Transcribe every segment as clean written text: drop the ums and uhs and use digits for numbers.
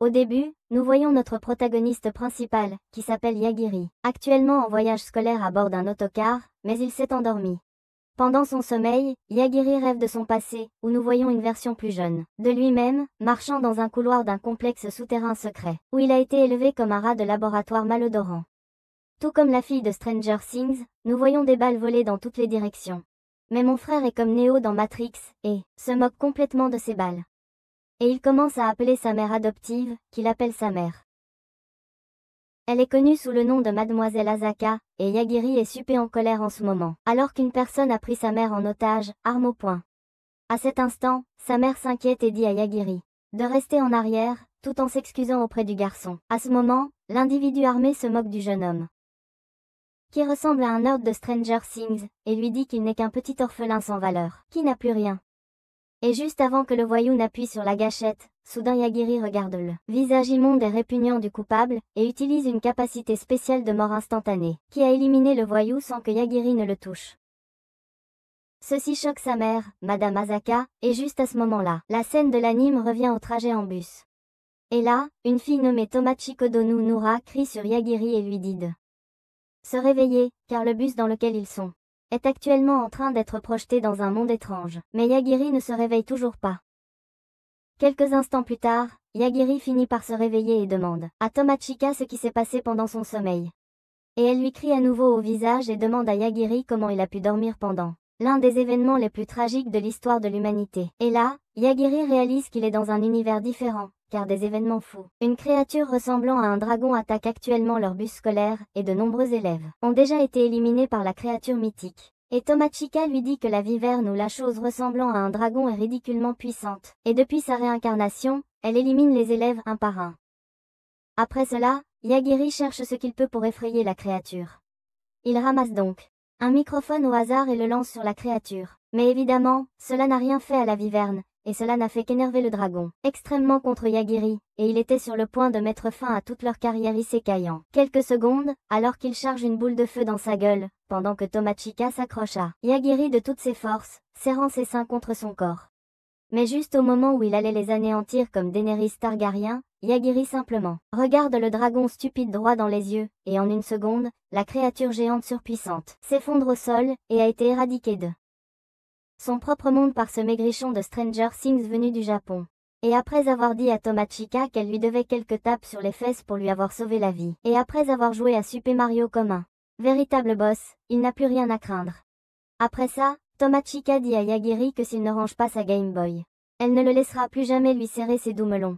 Au début, nous voyons notre protagoniste principal, qui s'appelle Yagiri, actuellement en voyage scolaire à bord d'un autocar, mais il s'est endormi. Pendant son sommeil, Yagiri rêve de son passé, où nous voyons une version plus jeune de lui-même, marchant dans un couloir d'un complexe souterrain secret, où il a été élevé comme un rat de laboratoire malodorant. Tout comme la fille de Stranger Things, nous voyons des balles voler dans toutes les directions. Mais mon frère est comme Neo dans Matrix, et se moque complètement de ces balles. Et il commence à appeler sa mère adoptive, qu'il appelle sa mère. Elle est connue sous le nom de Mademoiselle Asaka, et Yagiri est super en colère en ce moment, alors qu'une personne a pris sa mère en otage, arme au poing. À cet instant, sa mère s'inquiète et dit à Yagiri de rester en arrière, tout en s'excusant auprès du garçon. À ce moment, l'individu armé se moque du jeune homme, qui ressemble à un nerd de Stranger Things, et lui dit qu'il n'est qu'un petit orphelin sans valeur, qui n'a plus rien. Et juste avant que le voyou n'appuie sur la gâchette, soudain Yagiri regarde le visage immonde et répugnant du coupable, et utilise une capacité spéciale de mort instantanée, qui a éliminé le voyou sans que Yagiri ne le touche. Ceci choque sa mère, Madame Asaka, et juste à ce moment-là, la scène de l'anime revient au trajet en bus. Et là, une fille nommée Tomachi Kodonu Nura crie sur Yagiri et lui dit de se réveiller, car le bus dans lequel ils sont est actuellement en train d'être projeté dans un monde étrange. Mais Yagiri ne se réveille toujours pas. Quelques instants plus tard, Yagiri finit par se réveiller et demande à Tomachika ce qui s'est passé pendant son sommeil. Et elle lui crie à nouveau au visage et demande à Yagiri comment il a pu dormir pendant l'un des événements les plus tragiques de l'histoire de l'humanité. Et là, Yagiri réalise qu'il est dans un univers différent, car des événements fous. Une créature ressemblant à un dragon attaque actuellement leur bus scolaire, et de nombreux élèves ont déjà été éliminés par la créature mythique. Et Tomachika lui dit que la viverne ou la chose ressemblant à un dragon est ridiculement puissante, et depuis sa réincarnation, elle élimine les élèves un par un. Après cela, Yagiri cherche ce qu'il peut pour effrayer la créature. Il ramasse donc un microphone au hasard et le lance sur la créature. Mais évidemment, cela n'a rien fait à la viverne, et cela n'a fait qu'énerver le dragon, extrêmement contre Yagiri, et il était sur le point de mettre fin à toute leur carrière isekai en quelques secondes, alors qu'il charge une boule de feu dans sa gueule, pendant que Tomachika s'accroche à Yagiri de toutes ses forces, serrant ses seins contre son corps. Mais juste au moment où il allait les anéantir comme Daenerys Targaryen, Yagiri simplement regarde le dragon stupide droit dans les yeux, et en une seconde, la créature géante surpuissante s'effondre au sol, et a été éradiquée de son propre monde par ce maigrichon de Stranger Things venu du Japon. Et après avoir dit à Tomachika qu'elle lui devait quelques tapes sur les fesses pour lui avoir sauvé la vie, et après avoir joué à Super Mario comme un véritable boss, il n'a plus rien à craindre. Après ça, Tomachika dit à Yagiri que s'il ne range pas sa Game Boy, elle ne le laissera plus jamais lui serrer ses doux melons.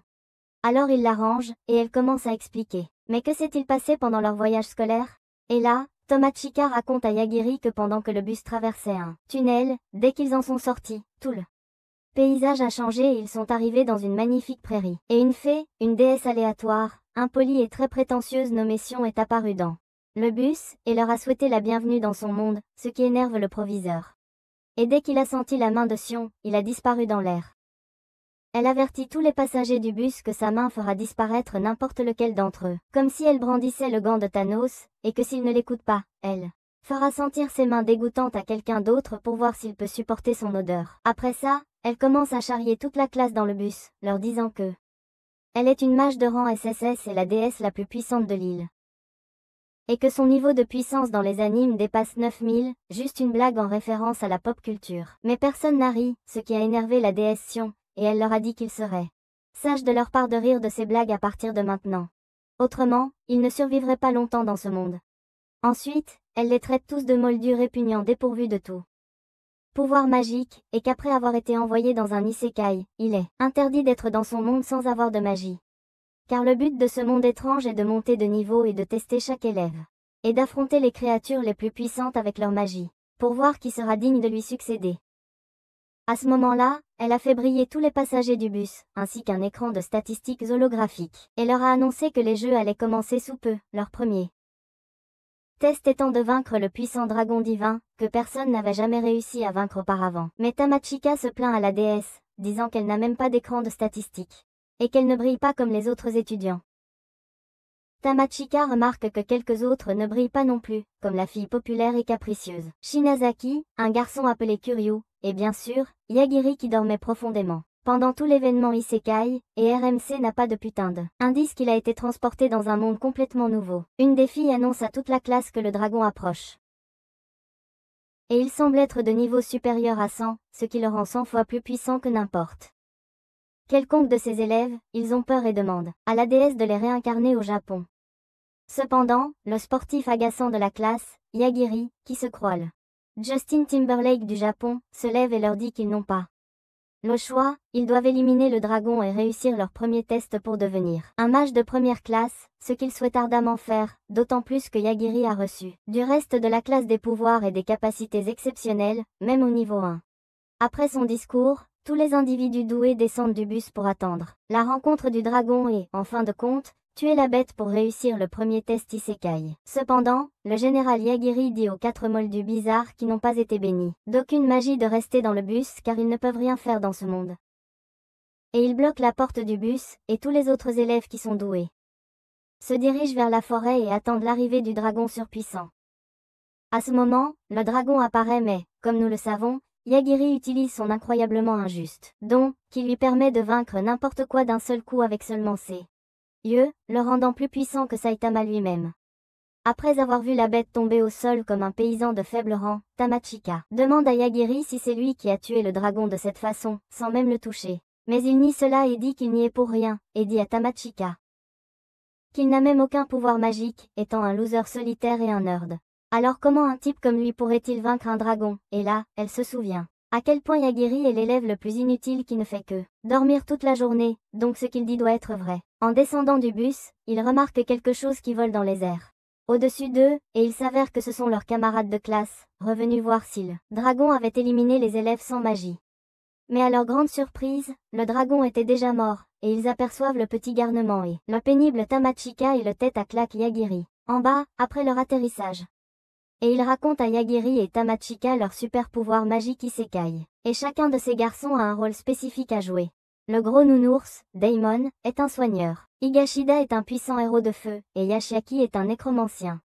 Alors il la range, et elle commence à expliquer. Mais que s'est-il passé pendant leur voyage scolaire? Et là, Tomachika raconte à Yagiri que pendant que le bus traversait un tunnel, dès qu'ils en sont sortis, tout le paysage a changé et ils sont arrivés dans une magnifique prairie. Et une fée, une déesse aléatoire, impolie et très prétentieuse nommée Sion est apparue dans le bus, et leur a souhaité la bienvenue dans son monde, ce qui énerve le proviseur. Et dès qu'il a senti la main de Sion, il a disparu dans l'air. Elle avertit tous les passagers du bus que sa main fera disparaître n'importe lequel d'entre eux, comme si elle brandissait le gant de Thanos, et que s'ils ne l'écoutent pas, elle fera sentir ses mains dégoûtantes à quelqu'un d'autre pour voir s'il peut supporter son odeur. Après ça, elle commence à charrier toute la classe dans le bus, leur disant que elle est une mage de rang SSS et la déesse la plus puissante de l'île. Et que son niveau de puissance dans les animes dépasse 9000, juste une blague en référence à la pop culture. Mais personne n'a ri, ce qui a énervé la déesse Sion, et elle leur a dit qu'il serait sage de leur part de rire de ces blagues à partir de maintenant. Autrement, ils ne survivraient pas longtemps dans ce monde. Ensuite, elle les traite tous de moldus répugnants dépourvus de tout pouvoir magique, et qu'après avoir été envoyé dans un isekai, il est interdit d'être dans son monde sans avoir de magie. Car le but de ce monde étrange est de monter de niveau et de tester chaque élève. Et d'affronter les créatures les plus puissantes avec leur magie, pour voir qui sera digne de lui succéder. À ce moment-là, elle a fait briller tous les passagers du bus, ainsi qu'un écran de statistiques holographiques, et leur a annoncé que les jeux allaient commencer sous peu, leur premier test étant de vaincre le puissant dragon divin, que personne n'avait jamais réussi à vaincre auparavant. Mais Tomachika se plaint à la déesse, disant qu'elle n'a même pas d'écran de statistiques, et qu'elle ne brille pas comme les autres étudiants. Tomachika remarque que quelques autres ne brillent pas non plus, comme la fille populaire et capricieuse Shinazaki, un garçon appelé Kuryu, et bien sûr, Yagiri qui dormait profondément. pendant tout l'événement Isekai, et RMC n'a pas de putain de indice qu'il a été transporté dans un monde complètement nouveau. Une des filles annonce à toute la classe que le dragon approche. Et il semble être de niveau supérieur à 100, ce qui le rend 100 fois plus puissant que n'importe quelconque de ses élèves. Ils ont peur et demandent à la déesse de les réincarner au Japon. Cependant, le sportif agaçant de la classe, Yagiri, qui se croit le Justin Timberlake du Japon, se lève et leur dit qu'ils n'ont pas le choix. Ils doivent éliminer le dragon et réussir leur premier test pour devenir un mage de première classe, ce qu'ils souhaitent ardemment faire, d'autant plus que Yagiri a reçu du reste de la classe des pouvoirs et des capacités exceptionnelles, même au niveau 1. Après son discours, tous les individus doués descendent du bus pour attendre la rencontre du dragon et, en fin de compte, tuer la bête pour réussir le premier test Isekai. Cependant, le général Yagiri dit aux 4 moldus bizarres qui n'ont pas été bénis d'aucune magie de rester dans le bus car ils ne peuvent rien faire dans ce monde. Et il bloque la porte du bus, et tous les autres élèves qui sont doués se dirigent vers la forêt et attendent l'arrivée du dragon surpuissant. À ce moment, le dragon apparaît mais, comme nous le savons, Yagiri utilise son incroyablement injuste don, qui lui permet de vaincre n'importe quoi d'un seul coup avec seulement ses yeux, le rendant plus puissant que Saitama lui-même. Après avoir vu la bête tomber au sol comme un paysan de faible rang, Tamachika demande à Yagiri si c'est lui qui a tué le dragon de cette façon, sans même le toucher. Mais il nie cela et dit qu'il n'y est pour rien, et dit à Tamachika qu'il n'a même aucun pouvoir magique, étant un loser solitaire et un nerd. Alors comment un type comme lui pourrait-il vaincre un dragon? Et là, elle se souvient à quel point Yagiri est l'élève le plus inutile qui ne fait que dormir toute la journée, donc ce qu'il dit doit être vrai. En descendant du bus, il remarque quelque chose qui vole dans les airs au-dessus d'eux, et il s'avère que ce sont leurs camarades de classe, revenus voir si le dragon avait éliminé les élèves sans magie. Mais à leur grande surprise, le dragon était déjà mort, et ils aperçoivent le petit garnement et le pénible Tamachika et le tête à claque Yagiri en bas, après leur atterrissage. Et il raconte à Yagiri et Tamachika leur super pouvoir magique Isekai. Et chacun de ces garçons a un rôle spécifique à jouer. Le gros nounours, Daimon, est un soigneur. Higashida est un puissant héros de feu, et Yashiaki est un nécromancien.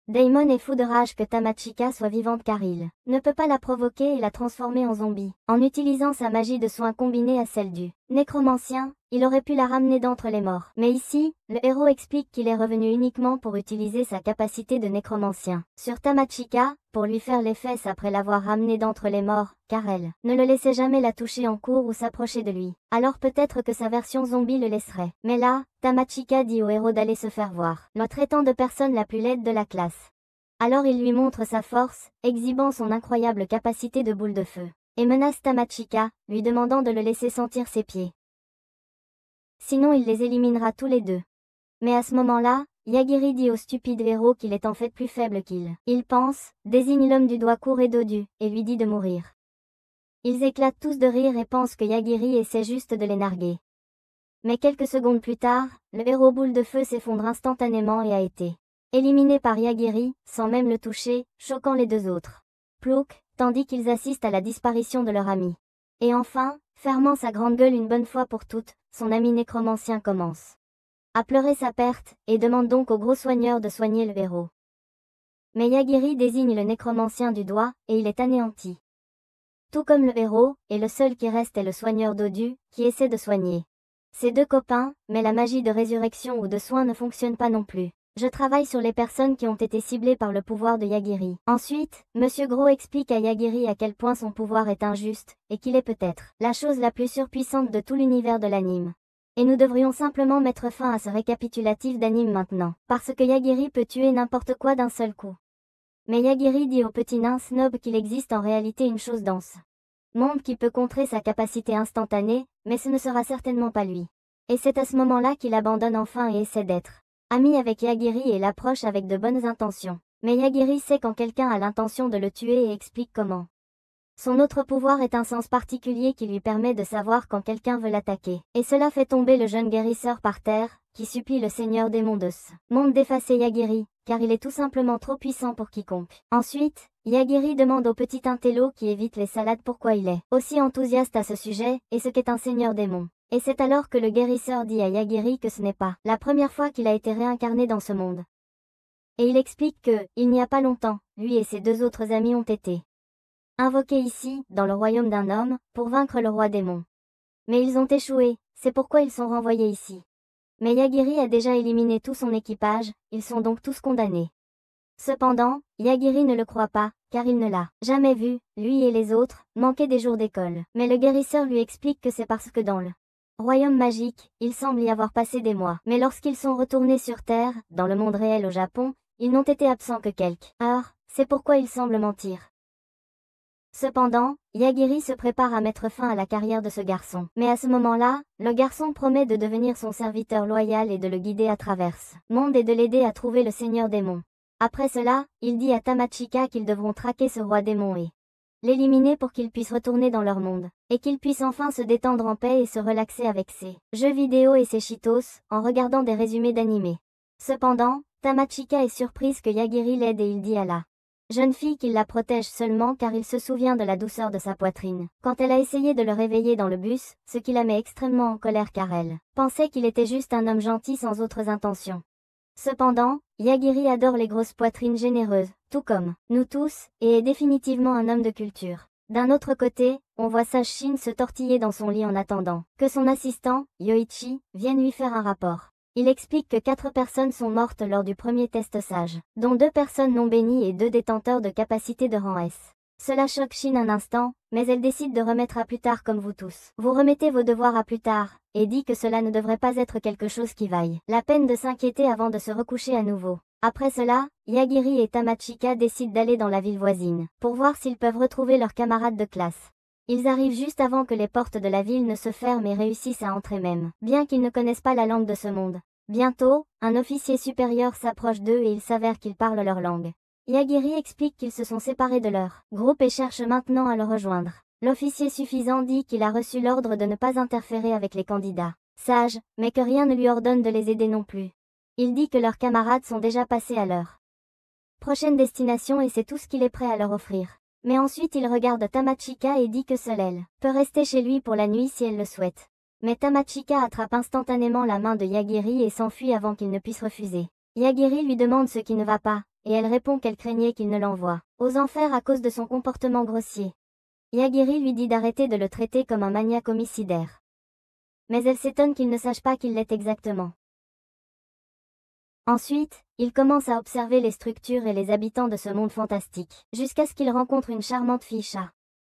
Daimon est fou de rage que Tamachika soit vivante car il ne peut pas la provoquer et la transformer en zombie. En utilisant sa magie de soin combinée à celle du nécromancien, il aurait pu la ramener d'entre les morts. Mais ici, le héros explique qu'il est revenu uniquement pour utiliser sa capacité de nécromancien sur Tamachika, pour lui faire les fesses après l'avoir ramenée d'entre les morts, car elle ne le laissait jamais la toucher en cours ou s'approcher de lui. Alors peut-être que sa version zombie le laisserait. Mais là, Tamachika dit au héros d'aller se faire voir, le traitant de personne la plus laide de la classe. Alors il lui montre sa force, exhibant son incroyable capacité de boule de feu, et menace Tamachika, lui demandant de le laisser sentir ses pieds. Sinon il les éliminera tous les deux. Mais à ce moment-là, Yagiri dit au stupide héros qu'il est en fait plus faible qu'il. Il pense, désigne l'homme du doigt court et dodu, et lui dit de mourir. Ils éclatent tous de rire et pensent que Yagiri essaie juste de les narguer. Mais quelques secondes plus tard, le héros boule de feu s'effondre instantanément et a été éliminé par Yagiri, sans même le toucher, choquant les deux autres. Plouk, tandis qu'ils assistent à la disparition de leur ami. Et enfin, fermant sa grande gueule une bonne fois pour toutes, son ami nécromancien commence à pleurer sa perte, et demande donc au gros soigneur de soigner le héros. Mais Yagiri désigne le nécromancien du doigt, et il est anéanti. Tout comme le héros, et le seul qui reste est le soigneur dodu, qui essaie de soigner ses deux copains, mais la magie de résurrection ou de soin ne fonctionne pas non plus. Je travaille sur les personnes qui ont été ciblées par le pouvoir de Yagiri. Ensuite, Monsieur Gros explique à Yagiri à quel point son pouvoir est injuste, et qu'il est peut-être la chose la plus surpuissante de tout l'univers de l'anime. Et nous devrions simplement mettre fin à ce récapitulatif d'anime maintenant, parce que Yagiri peut tuer n'importe quoi d'un seul coup. Mais Yagiri dit au petit nain snob qu'il existe en réalité une chose dans ce monde qui peut contrer sa capacité instantanée, mais ce ne sera certainement pas lui. Et c'est à ce moment-là qu'il abandonne enfin et essaie d'être ami avec Yagiri et l'approche avec de bonnes intentions. Mais Yagiri sait quand quelqu'un a l'intention de le tuer et explique comment. Son autre pouvoir est un sens particulier qui lui permet de savoir quand quelqu'un veut l'attaquer. Et cela fait tomber le jeune guérisseur par terre, qui supplie le seigneur démon de ce monde d'effacer Yagiri, car il est tout simplement trop puissant pour quiconque. Ensuite, Yagiri demande au petit intello qui évite les salades pourquoi il est aussi enthousiaste à ce sujet, et ce qu'est un seigneur démon. Et c'est alors que le guérisseur dit à Yagiri que ce n'est pas la première fois qu'il a été réincarné dans ce monde. Et il explique que, il n'y a pas longtemps, lui et ses deux autres amis ont été invoqués ici, dans le royaume d'un homme, pour vaincre le roi démon. Mais ils ont échoué, c'est pourquoi ils sont renvoyés ici. Mais Yagiri a déjà éliminé tout son équipage, ils sont donc tous condamnés. Cependant, Yagiri ne le croit pas, car il ne l'a jamais vu, lui et les autres, manquer des jours d'école. Mais le guérisseur lui explique que c'est parce que dans le royaume magique, il semble y avoir passé des mois. Mais lorsqu'ils sont retournés sur Terre, dans le monde réel au Japon, ils n'ont été absents que quelques heures, c'est pourquoi il semble mentir. Cependant, Yagiri se prépare à mettre fin à la carrière de ce garçon. Mais à ce moment-là, le garçon promet de devenir son serviteur loyal et de le guider à travers ce monde et de l'aider à trouver le Seigneur Démon. Après cela, il dit à Tamachika qu'ils devront traquer ce roi démon et l'éliminer pour qu'ils puissent retourner dans leur monde, et qu'ils puissent enfin se détendre en paix et se relaxer avec ses jeux vidéo et ses cheetos, en regardant des résumés d'animés. Cependant, Tamachika est surprise que Yagiri l'aide et il dit à la jeune fille qu'il la protège seulement car il se souvient de la douceur de sa poitrine, quand elle a essayé de le réveiller dans le bus, ce qui la met extrêmement en colère car elle pensait qu'il était juste un homme gentil sans autres intentions. Cependant, Yagiri adore les grosses poitrines généreuses, tout comme nous tous, et est définitivement un homme de culture. D'un autre côté, on voit Sage Shin se tortiller dans son lit en attendant que son assistant, Yoichi, vienne lui faire un rapport. Il explique que 4 personnes sont mortes lors du premier test Sage, dont 2 personnes non bénies et 2 détenteurs de capacité de rang S. Cela choque Shin un instant, mais elle décide de remettre à plus tard comme vous tous. Vous remettez vos devoirs à plus tard, et dit que cela ne devrait pas être quelque chose qui vaille la peine de s'inquiéter avant de se recoucher à nouveau. Après cela, Yagiri et Tamachika décident d'aller dans la ville voisine, pour voir s'ils peuvent retrouver leurs camarades de classe. Ils arrivent juste avant que les portes de la ville ne se ferment et réussissent à entrer même, bien qu'ils ne connaissent pas la langue de ce monde. Bientôt, un officier supérieur s'approche d'eux et il s'avère qu'ils parlent leur langue. Yagiri explique qu'ils se sont séparés de leur groupe et cherchent maintenant à le rejoindre. L'officier suffisant dit qu'il a reçu l'ordre de ne pas interférer avec les candidats sages, mais que rien ne lui ordonne de les aider non plus. Il dit que leurs camarades sont déjà passés à leur prochaine destination et c'est tout ce qu'il est prêt à leur offrir. Mais ensuite il regarde Tamachika et dit que seule elle peut rester chez lui pour la nuit si elle le souhaite. Mais Tamachika attrape instantanément la main de Yagiri et s'enfuit avant qu'il ne puisse refuser. Yagiri lui demande ce qui ne va pas, et elle répond qu'elle craignait qu'il ne l'envoie aux enfers à cause de son comportement grossier. Yagiri lui dit d'arrêter de le traiter comme un maniaque homicidaire. Mais elle s'étonne qu'il ne sache pas qu'il l'est exactement. Ensuite, il commence à observer les structures et les habitants de ce monde fantastique, jusqu'à ce qu'il rencontre une charmante fille chat,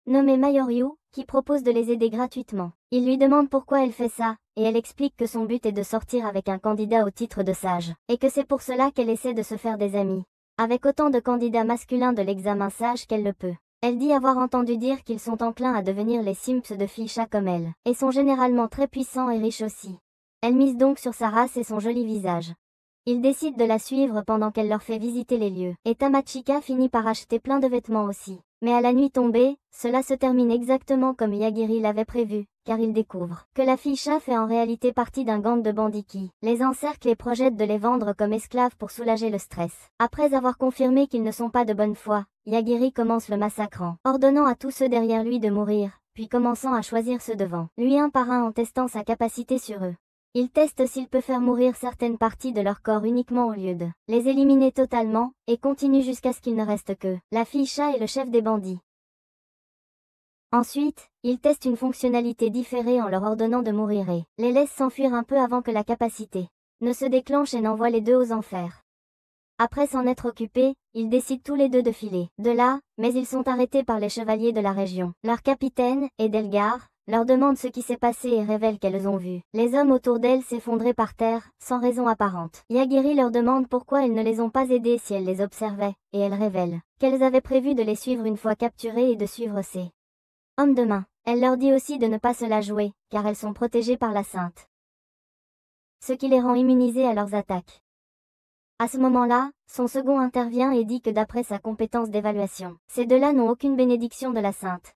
nommée Mayoryu, qui propose de les aider gratuitement. Il lui demande pourquoi elle fait ça, et elle explique que son but est de sortir avec un candidat au titre de sage, et que c'est pour cela qu'elle essaie de se faire des amis avec autant de candidats masculins de l'examen sage qu'elle le peut. Elle dit avoir entendu dire qu'ils sont enclins à devenir les simps de filles chats comme elle, et sont généralement très puissants et riches aussi. Elle mise donc sur sa race et son joli visage. Ils décident de la suivre pendant qu'elle leur fait visiter les lieux, et Tamachika finit par acheter plein de vêtements aussi. Mais à la nuit tombée, cela se termine exactement comme Yagiri l'avait prévu, car il découvre que la fille chat fait en réalité partie d'un gang de bandits qui les encercle et projette de les vendre comme esclaves pour soulager le stress. Après avoir confirmé qu'ils ne sont pas de bonne foi, Yagiri commence le massacrant, ordonnant à tous ceux derrière lui de mourir, puis commençant à choisir ceux devant lui un par un en testant sa capacité sur eux. Il teste s'il peut faire mourir certaines parties de leur corps uniquement au lieu de les éliminer totalement, et continue jusqu'à ce qu'il ne reste que la fille chat et le chef des bandits. Ensuite, il teste une fonctionnalité différée en leur ordonnant de mourir et les laisse s'enfuir un peu avant que la capacité ne se déclenche et n'envoie les deux aux enfers. Après s'en être occupés, ils décident tous les deux de filer de là, mais ils sont arrêtés par les chevaliers de la région. Leur capitaine, Edelgar, leur demande ce qui s'est passé et révèle qu'elles ont vu les hommes autour d'elles s'effondrer par terre, sans raison apparente. Yagiri leur demande pourquoi elles ne les ont pas aidées si elles les observaient, et elles révèlent qu'elles avaient prévu de les suivre une fois capturées et de suivre ces hommes de main. Elle leur dit aussi de ne pas se la jouer, car elles sont protégées par la Sainte, ce qui les rend immunisées à leurs attaques. À ce moment-là, son second intervient et dit que d'après sa compétence d'évaluation, ces deux-là n'ont aucune bénédiction de la Sainte.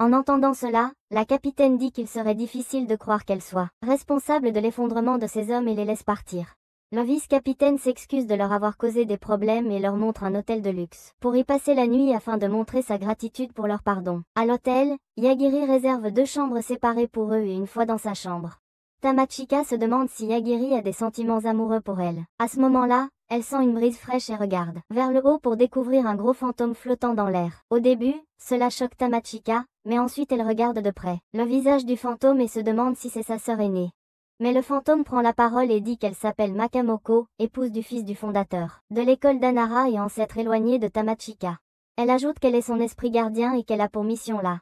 En entendant cela, la capitaine dit qu'il serait difficile de croire qu'elle soit responsable de l'effondrement de ces hommes et les laisse partir. Le vice-capitaine s'excuse de leur avoir causé des problèmes et leur montre un hôtel de luxe pour y passer la nuit afin de montrer sa gratitude pour leur pardon. À l'hôtel, Yagiri réserve 2 chambres séparées pour eux et une fois dans sa chambre. Tamachika se demande si Yagiri a des sentiments amoureux pour elle. À ce moment-là, elle sent une brise fraîche et regarde vers le haut pour découvrir un gros fantôme flottant dans l'air. Au début, cela choque Tamachika, mais ensuite elle regarde de près le visage du fantôme et se demande si c'est sa sœur aînée. Mais le fantôme prend la parole et dit qu'elle s'appelle Makamoko, épouse du fils du fondateur de l'école d'Anara et ancêtre éloigné de Tamachika. Elle ajoute qu'elle est son esprit gardien et qu'elle a pour mission la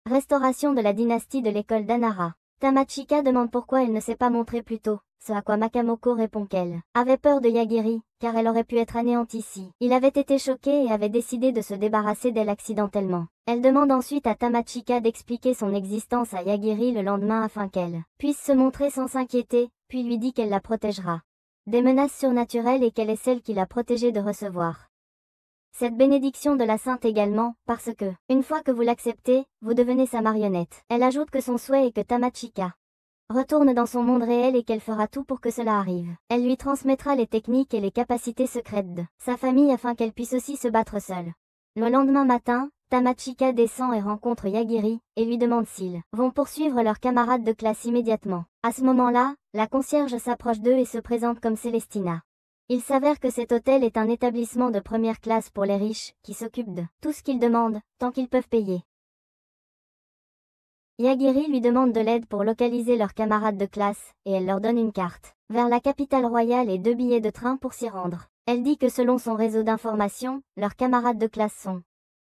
restauration de la dynastie de l'école d'Anara. Tamachika demande pourquoi elle ne s'est pas montrée plus tôt, ce à quoi Makamoko répond qu'elle avait peur de Yagiri, car elle aurait pu être anéantie si il avait été choqué et avait décidé de se débarrasser d'elle accidentellement. Elle demande ensuite à Tamachika d'expliquer son existence à Yagiri le lendemain afin qu'elle puisse se montrer sans s'inquiéter, puis lui dit qu'elle la protégera des menaces surnaturelles et qu'elle est celle qui l'a protégée de recevoir cette bénédiction de la sainte également, parce que, une fois que vous l'acceptez, vous devenez sa marionnette. Elle ajoute que son souhait est que Tamachika retourne dans son monde réel et qu'elle fera tout pour que cela arrive. Elle lui transmettra les techniques et les capacités secrètes de sa famille afin qu'elle puisse aussi se battre seule. Le lendemain matin, Tamachika descend et rencontre Yagiri, et lui demande s'ils vont poursuivre leurs camarades de classe immédiatement. À ce moment-là, la concierge s'approche d'eux et se présente comme Célestina. Il s'avère que cet hôtel est un établissement de première classe pour les riches, qui s'occupent de tout ce qu'ils demandent, tant qu'ils peuvent payer. Yagiri lui demande de l'aide pour localiser leurs camarades de classe, et elle leur donne une carte vers la capitale royale et 2 billets de train pour s'y rendre. Elle dit que selon son réseau d'information, leurs camarades de classe sont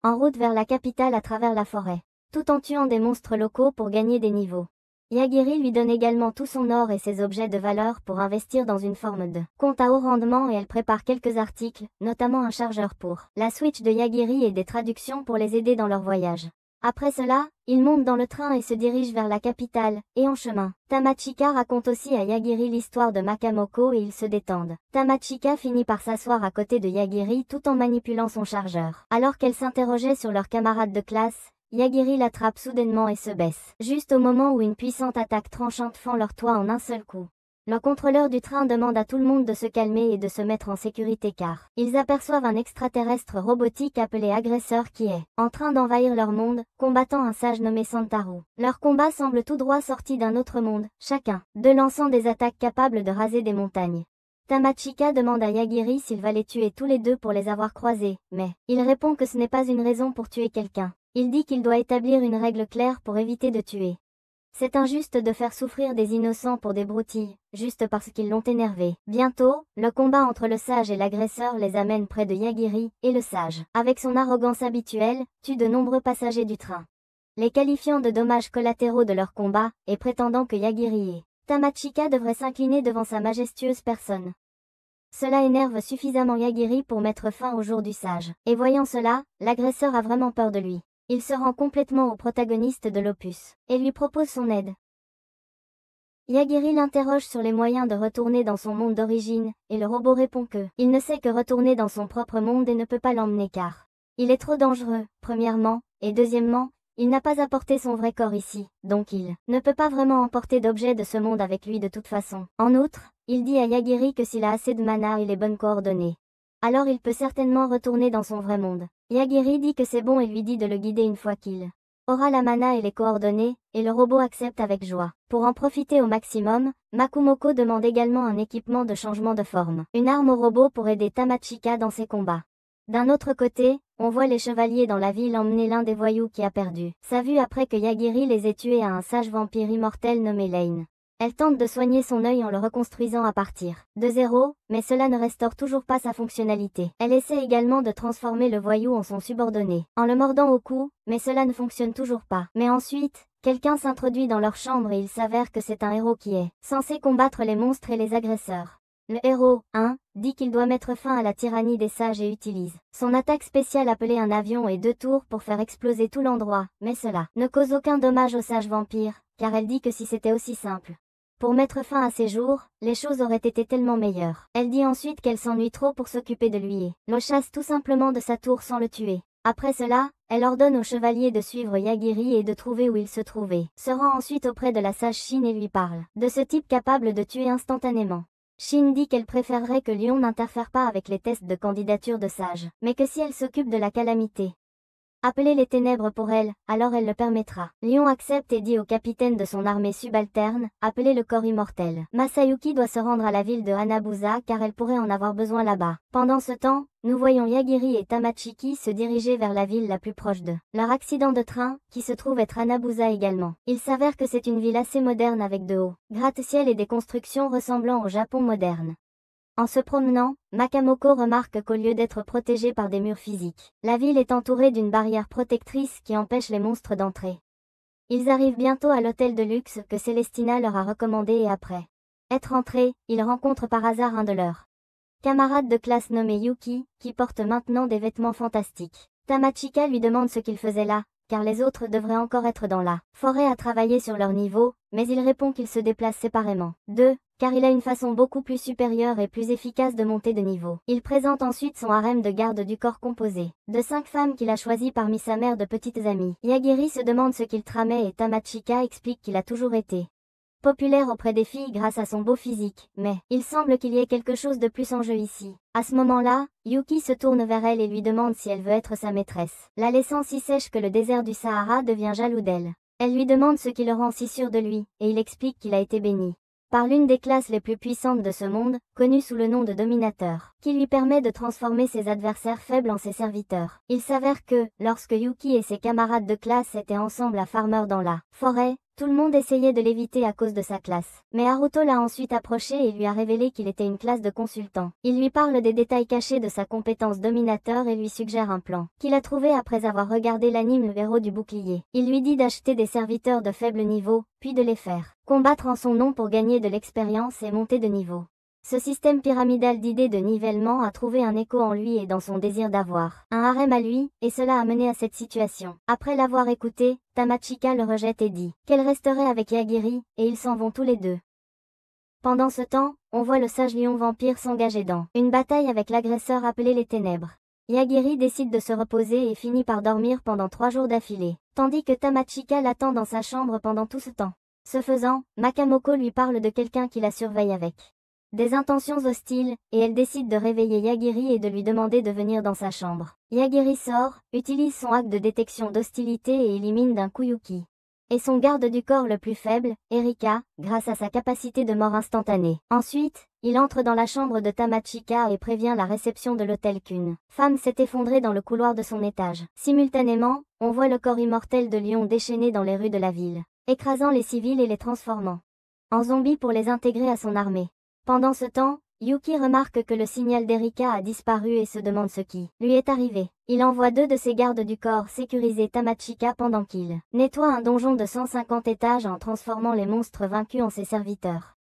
en route vers la capitale à travers la forêt, tout en tuant des monstres locaux pour gagner des niveaux. Yagiri lui donne également tout son or et ses objets de valeur pour investir dans une forme de compte à haut rendement et elle prépare quelques articles, notamment un chargeur pour la Switch de Yagiri et des traductions pour les aider dans leur voyage. Après cela, ils montent dans le train et se dirigent vers la capitale, et en chemin, Tamachika raconte aussi à Yagiri l'histoire de Makamoko et ils se détendent. Tamachika finit par s'asseoir à côté de Yagiri tout en manipulant son chargeur. Alors qu'elle s'interrogeait sur leurs camarades de classe, Yagiri l'attrape soudainement et se baisse, juste au moment où une puissante attaque tranchante fend leur toit en un seul coup. Le contrôleur du train demande à tout le monde de se calmer et de se mettre en sécurité car ils aperçoivent un extraterrestre robotique appelé Agresseur qui est en train d'envahir leur monde, combattant un sage nommé Santaru. Leur combat semble tout droit sorti d'un autre monde, chacun de lançant des attaques capables de raser des montagnes. Tamachika demande à Yagiri s'il va les tuer tous les deux pour les avoir croisés, mais il répond que ce n'est pas une raison pour tuer quelqu'un. Il dit qu'il doit établir une règle claire pour éviter de tuer. C'est injuste de faire souffrir des innocents pour des broutilles, juste parce qu'ils l'ont énervé. Bientôt, le combat entre le sage et l'agresseur les amène près de Yagiri, et le sage, avec son arrogance habituelle, tue de nombreux passagers du train, les qualifiant de dommages collatéraux de leur combat, et prétendant que Yagiri et Tamachika devraient s'incliner devant sa majestueuse personne. Cela énerve suffisamment Yagiri pour mettre fin au jour du sage. Et voyant cela, l'agresseur a vraiment peur de lui. Il se rend complètement au protagoniste de l'opus, et lui propose son aide. Yagiri l'interroge sur les moyens de retourner dans son monde d'origine, et le robot répond que il ne sait que retourner dans son propre monde et ne peut pas l'emmener car il est trop dangereux, premièrement, et deuxièmement, il n'a pas apporté son vrai corps ici, donc il ne peut pas vraiment emporter d'objets de ce monde avec lui de toute façon. En outre, il dit à Yagiri que s'il a assez de mana et les bonnes coordonnées, alors il peut certainement retourner dans son vrai monde. Yagiri dit que c'est bon et lui dit de le guider une fois qu'il aura la mana et les coordonnées, et le robot accepte avec joie. Pour en profiter au maximum, Makumoko demande également un équipement de changement de forme, une arme au robot pour aider Tamachika dans ses combats. D'un autre côté, on voit les chevaliers dans la ville emmener l'un des voyous qui a perdu sa vue après que Yagiri les ait tués à un sage vampire immortel nommé Lane. Elle tente de soigner son œil en le reconstruisant à partir de zéro, mais cela ne restaure toujours pas sa fonctionnalité. Elle essaie également de transformer le voyou en son subordonné, en le mordant au cou, mais cela ne fonctionne toujours pas. Mais ensuite, quelqu'un s'introduit dans leur chambre et il s'avère que c'est un héros qui est censé combattre les monstres et les agresseurs. Le héros, dit qu'il doit mettre fin à la tyrannie des sages et utilise son attaque spéciale appelée un avion et 2 tours pour faire exploser tout l'endroit, mais cela ne cause aucun dommage au sage vampire, car elle dit que si c'était aussi simple pour mettre fin à ses jours, les choses auraient été tellement meilleures. Elle dit ensuite qu'elle s'ennuie trop pour s'occuper de lui et le chasse tout simplement de sa tour sans le tuer. Après cela, elle ordonne au chevalier de suivre Yagiri et de trouver où il se trouvait. Se rend ensuite auprès de la sage Shin et lui parle de ce type capable de tuer instantanément. Shin dit qu'elle préférerait que Lion n'interfère pas avec les tests de candidature de sage, mais que si elle s'occupe de la calamité, appeler les ténèbres pour elle, alors elle le permettra. Lion accepte et dit au capitaine de son armée subalterne, appelé le corps immortel. Masayuki doit se rendre à la ville de Hanabusa car elle pourrait en avoir besoin là-bas. Pendant ce temps, nous voyons Yagiri et Tamachiki se diriger vers la ville la plus proche d'eux. Leur accident de train, qui se trouve être Anabusa également. Il s'avère que c'est une ville assez moderne avec de hauts gratte-ciel et des constructions ressemblant au Japon moderne. En se promenant, Makamoko remarque qu'au lieu d'être protégée par des murs physiques, la ville est entourée d'une barrière protectrice qui empêche les monstres d'entrer. Ils arrivent bientôt à l'hôtel de luxe que Celestina leur a recommandé et après être entrés, ils rencontrent par hasard un de leurs camarades de classe nommé Yuki, qui porte maintenant des vêtements fantastiques. Tamachika lui demande ce qu'il faisait là, car les autres devraient encore être dans la forêt à travailler sur leur niveau, mais il répond qu'il se déplace séparément. 2. Car il a une façon beaucoup plus supérieure et plus efficace de monter de niveau. Il présente ensuite son harem de garde du corps composé de 5 femmes qu'il a choisies parmi sa mère de petites amies. Yagiri se demande ce qu'il tramait et Tamachika explique qu'il a toujours été populaire auprès des filles grâce à son beau physique, mais il semble qu'il y ait quelque chose de plus en jeu ici. À ce moment-là, Yuki se tourne vers elle et lui demande si elle veut être sa maîtresse, la laissant si sèche que le désert du Sahara devient jaloux d'elle. Elle lui demande ce qui le rend si sûr de lui, et il explique qu'il a été béni par l'une des classes les plus puissantes de ce monde, connue sous le nom de dominateur, qui lui permet de transformer ses adversaires faibles en ses serviteurs. Il s'avère que, lorsque Yuki et ses camarades de classe étaient ensemble à Farmer dans la forêt, tout le monde essayait de l'éviter à cause de sa classe. Mais Haruto l'a ensuite approché et lui a révélé qu'il était une classe de consultant. Il lui parle des détails cachés de sa compétence dominateur et lui suggère un plan qu'il a trouvé après avoir regardé l'anime Le Héros du Bouclier. Il lui dit d'acheter des serviteurs de faible niveau, puis de les faire combattre en son nom pour gagner de l'expérience et monter de niveau. Ce système pyramidal d'idées de nivellement a trouvé un écho en lui et dans son désir d'avoir un harem à lui, et cela a mené à cette situation. Après l'avoir écouté, Tamachika le rejette et dit qu'elle resterait avec Yagiri, et ils s'en vont tous les deux. Pendant ce temps, on voit le sage lion vampire s'engager dans une bataille avec l'agresseur appelé les Ténèbres. Yagiri décide de se reposer et finit par dormir pendant 3 jours d'affilée, tandis que Tamachika l'attend dans sa chambre pendant tout ce temps. Ce faisant, Makamoko lui parle de quelqu'un qui la surveille avec des intentions hostiles, et elle décide de réveiller Yagiri et de lui demander de venir dans sa chambre. Yagiri sort, utilise son hack de détection d'hostilité et élimine d'un coup Yuki et son garde du corps le plus faible, Erika, grâce à sa capacité de mort instantanée. Ensuite, il entre dans la chambre de Tamachika et prévient la réception de l'hôtel qu'une femme s'est effondrée dans le couloir de son étage. Simultanément, on voit le corps immortel de lion déchaîné dans les rues de la ville, écrasant les civils et les transformant en zombies pour les intégrer à son armée. Pendant ce temps, Yuki remarque que le signal d'Erika a disparu et se demande ce qui lui est arrivé. Il envoie 2 de ses gardes du corps sécuriser Tamachika pendant qu'il nettoie un donjon de 150 étages en transformant les monstres vaincus en ses serviteurs.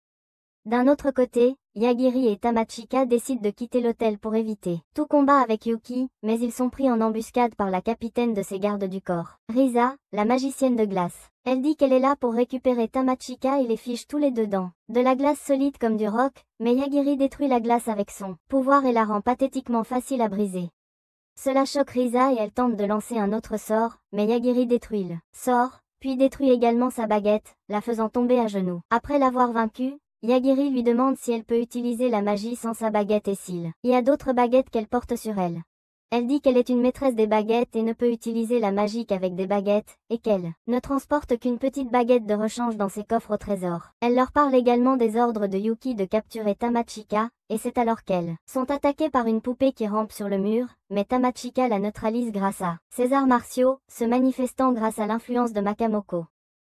D'un autre côté, Yagiri et Tamachika décident de quitter l'hôtel pour éviter tout combat avec Yuki, mais ils sont pris en embuscade par la capitaine de ses gardes du corps, Risa, la magicienne de glace. Elle dit qu'elle est là pour récupérer Tamachika et les fiche tous les deux dans de la glace solide comme du roc, mais Yagiri détruit la glace avec son pouvoir et la rend pathétiquement facile à briser. Cela choque Risa et elle tente de lancer un autre sort, mais Yagiri détruit le sort, puis détruit également sa baguette, la faisant tomber à genoux. Après l'avoir vaincue, Yagiri lui demande si elle peut utiliser la magie sans sa baguette et s'il y a d'autres baguettes qu'elle porte sur elle. Elle dit qu'elle est une maîtresse des baguettes et ne peut utiliser la magie qu'avec des baguettes, et qu'elle ne transporte qu'une petite baguette de rechange dans ses coffres au trésor. Elle leur parle également des ordres de Yuki de capturer Tamachika, et c'est alors qu'elles sont attaquées par une poupée qui rampe sur le mur, mais Tamachika la neutralise grâce à ses arts martiaux, se manifestant grâce à l'influence de Makamoko.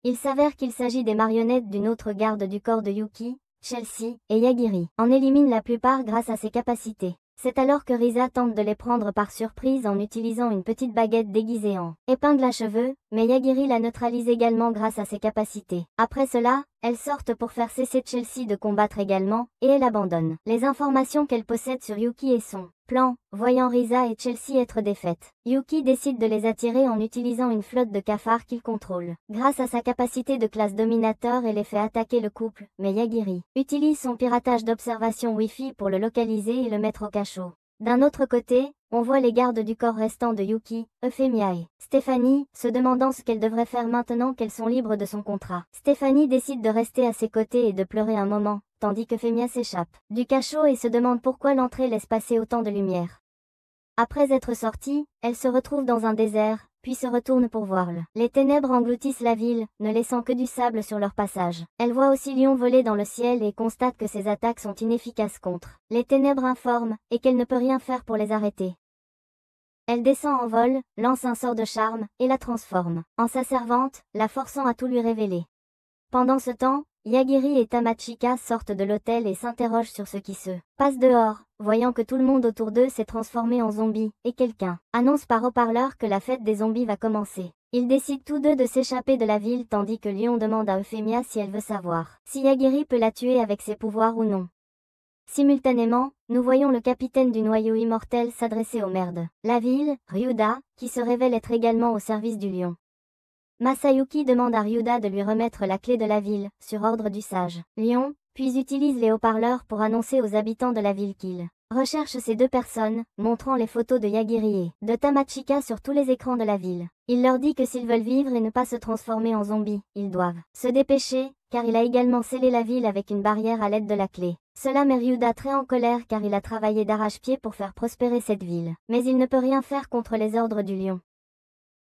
Il s'avère qu'il s'agit des marionnettes d'une autre garde du corps de Yuki, Chelsea, et Yagiri en élimine la plupart grâce à ses capacités. C'est alors que Risa tente de les prendre par surprise en utilisant une petite baguette déguisée en épingle à cheveux, mais Yagiri la neutralise également grâce à ses capacités. Après cela, elles sortent pour faire cesser Chelsea de combattre également, et elle abandonne les informations qu'elle possède sur Yuki et son plan, voyant Risa et Chelsea être défaites. Yuki décide de les attirer en utilisant une flotte de cafards qu'il contrôle. Grâce à sa capacité de classe dominateur, elle les fait attaquer le couple, mais Yagiri utilise son piratage d'observation Wi-Fi pour le localiser et le mettre au cachot. D'un autre côté, on voit les gardes du corps restants de Yuki, Euphemia et Stéphanie, se demandant ce qu'elles devraient faire maintenant qu'elles sont libres de son contrat. Stéphanie décide de rester à ses côtés et de pleurer un moment, tandis qu'Euphemia s'échappe du cachot et se demande pourquoi l'entrée laisse passer autant de lumière. Après être sortie, elle se retrouve dans un désert, puis se retournent pour voir le. Les ténèbres engloutissent la ville, ne laissant que du sable sur leur passage. Elle voit aussi Lion voler dans le ciel et constate que ses attaques sont inefficaces contre les ténèbres informes, et qu'elle ne peut rien faire pour les arrêter. Elle descend en vol, lance un sort de charme, et la transforme en sa servante, la forçant à tout lui révéler. Pendant ce temps, Yagiri et Tamachika sortent de l'hôtel et s'interrogent sur ce qui se passe dehors, voyant que tout le monde autour d'eux s'est transformé en zombie, et quelqu'un annonce par haut-parleur que la fête des zombies va commencer. Ils décident tous deux de s'échapper de la ville tandis que Lion demande à Euphemia si elle veut savoir si Yagiri peut la tuer avec ses pouvoirs ou non. Simultanément, nous voyons le capitaine du noyau immortel s'adresser au maire de la ville, Ryuda, qui se révèle être également au service du lion. Masayuki demande à Ryuda de lui remettre la clé de la ville, sur ordre du sage lion, puis utilise les haut-parleurs pour annoncer aux habitants de la ville qu'il recherche ces deux personnes, montrant les photos de Yagiri et de Tamachika sur tous les écrans de la ville. Il leur dit que s'ils veulent vivre et ne pas se transformer en zombies, ils doivent se dépêcher, car il a également scellé la ville avec une barrière à l'aide de la clé. Cela met Ryuda très en colère car il a travaillé d'arrache-pied pour faire prospérer cette ville. Mais il ne peut rien faire contre les ordres du lion.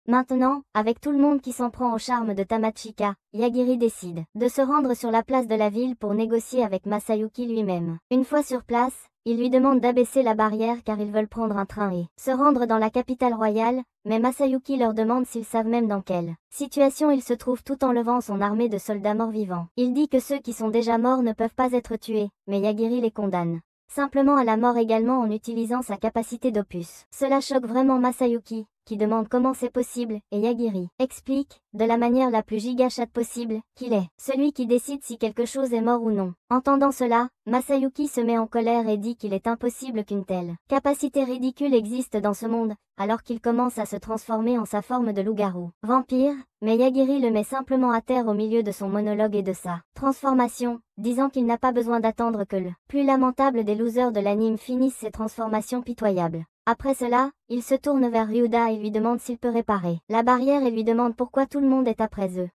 Maintenant, avec tout le monde qui s'en prend au charme de Tamachika, Yagiri décide de se rendre sur la place de la ville pour négocier avec Masayuki lui-même. Une fois sur place, il lui demande d'abaisser la barrière car ils veulent prendre un train et se rendre dans la capitale royale, mais Masayuki leur demande s'ils savent même dans quelle situation il se trouve tout en levant son armée de soldats morts-vivants. Il dit que ceux qui sont déjà morts ne peuvent pas être tués, mais Yagiri les condamne simplement à la mort également en utilisant sa capacité d'opus. Cela choque vraiment Masayuki, qui demande comment c'est possible, et Yagiri explique, de la manière la plus gigachate possible, qu'il est celui qui décide si quelque chose est mort ou non. Entendant cela, Masayuki se met en colère et dit qu'il est impossible qu'une telle capacité ridicule existe dans ce monde, alors qu'il commence à se transformer en sa forme de loup-garou vampire, mais Yagiri le met simplement à terre au milieu de son monologue et de sa transformation, disant qu'il n'a pas besoin d'attendre que le plus lamentable des losers de l'anime finisse ses transformations pitoyables. Après cela, il se tourne vers Ryuda et lui demande s'il peut réparer la barrière et lui demande pourquoi tout le monde est après eux.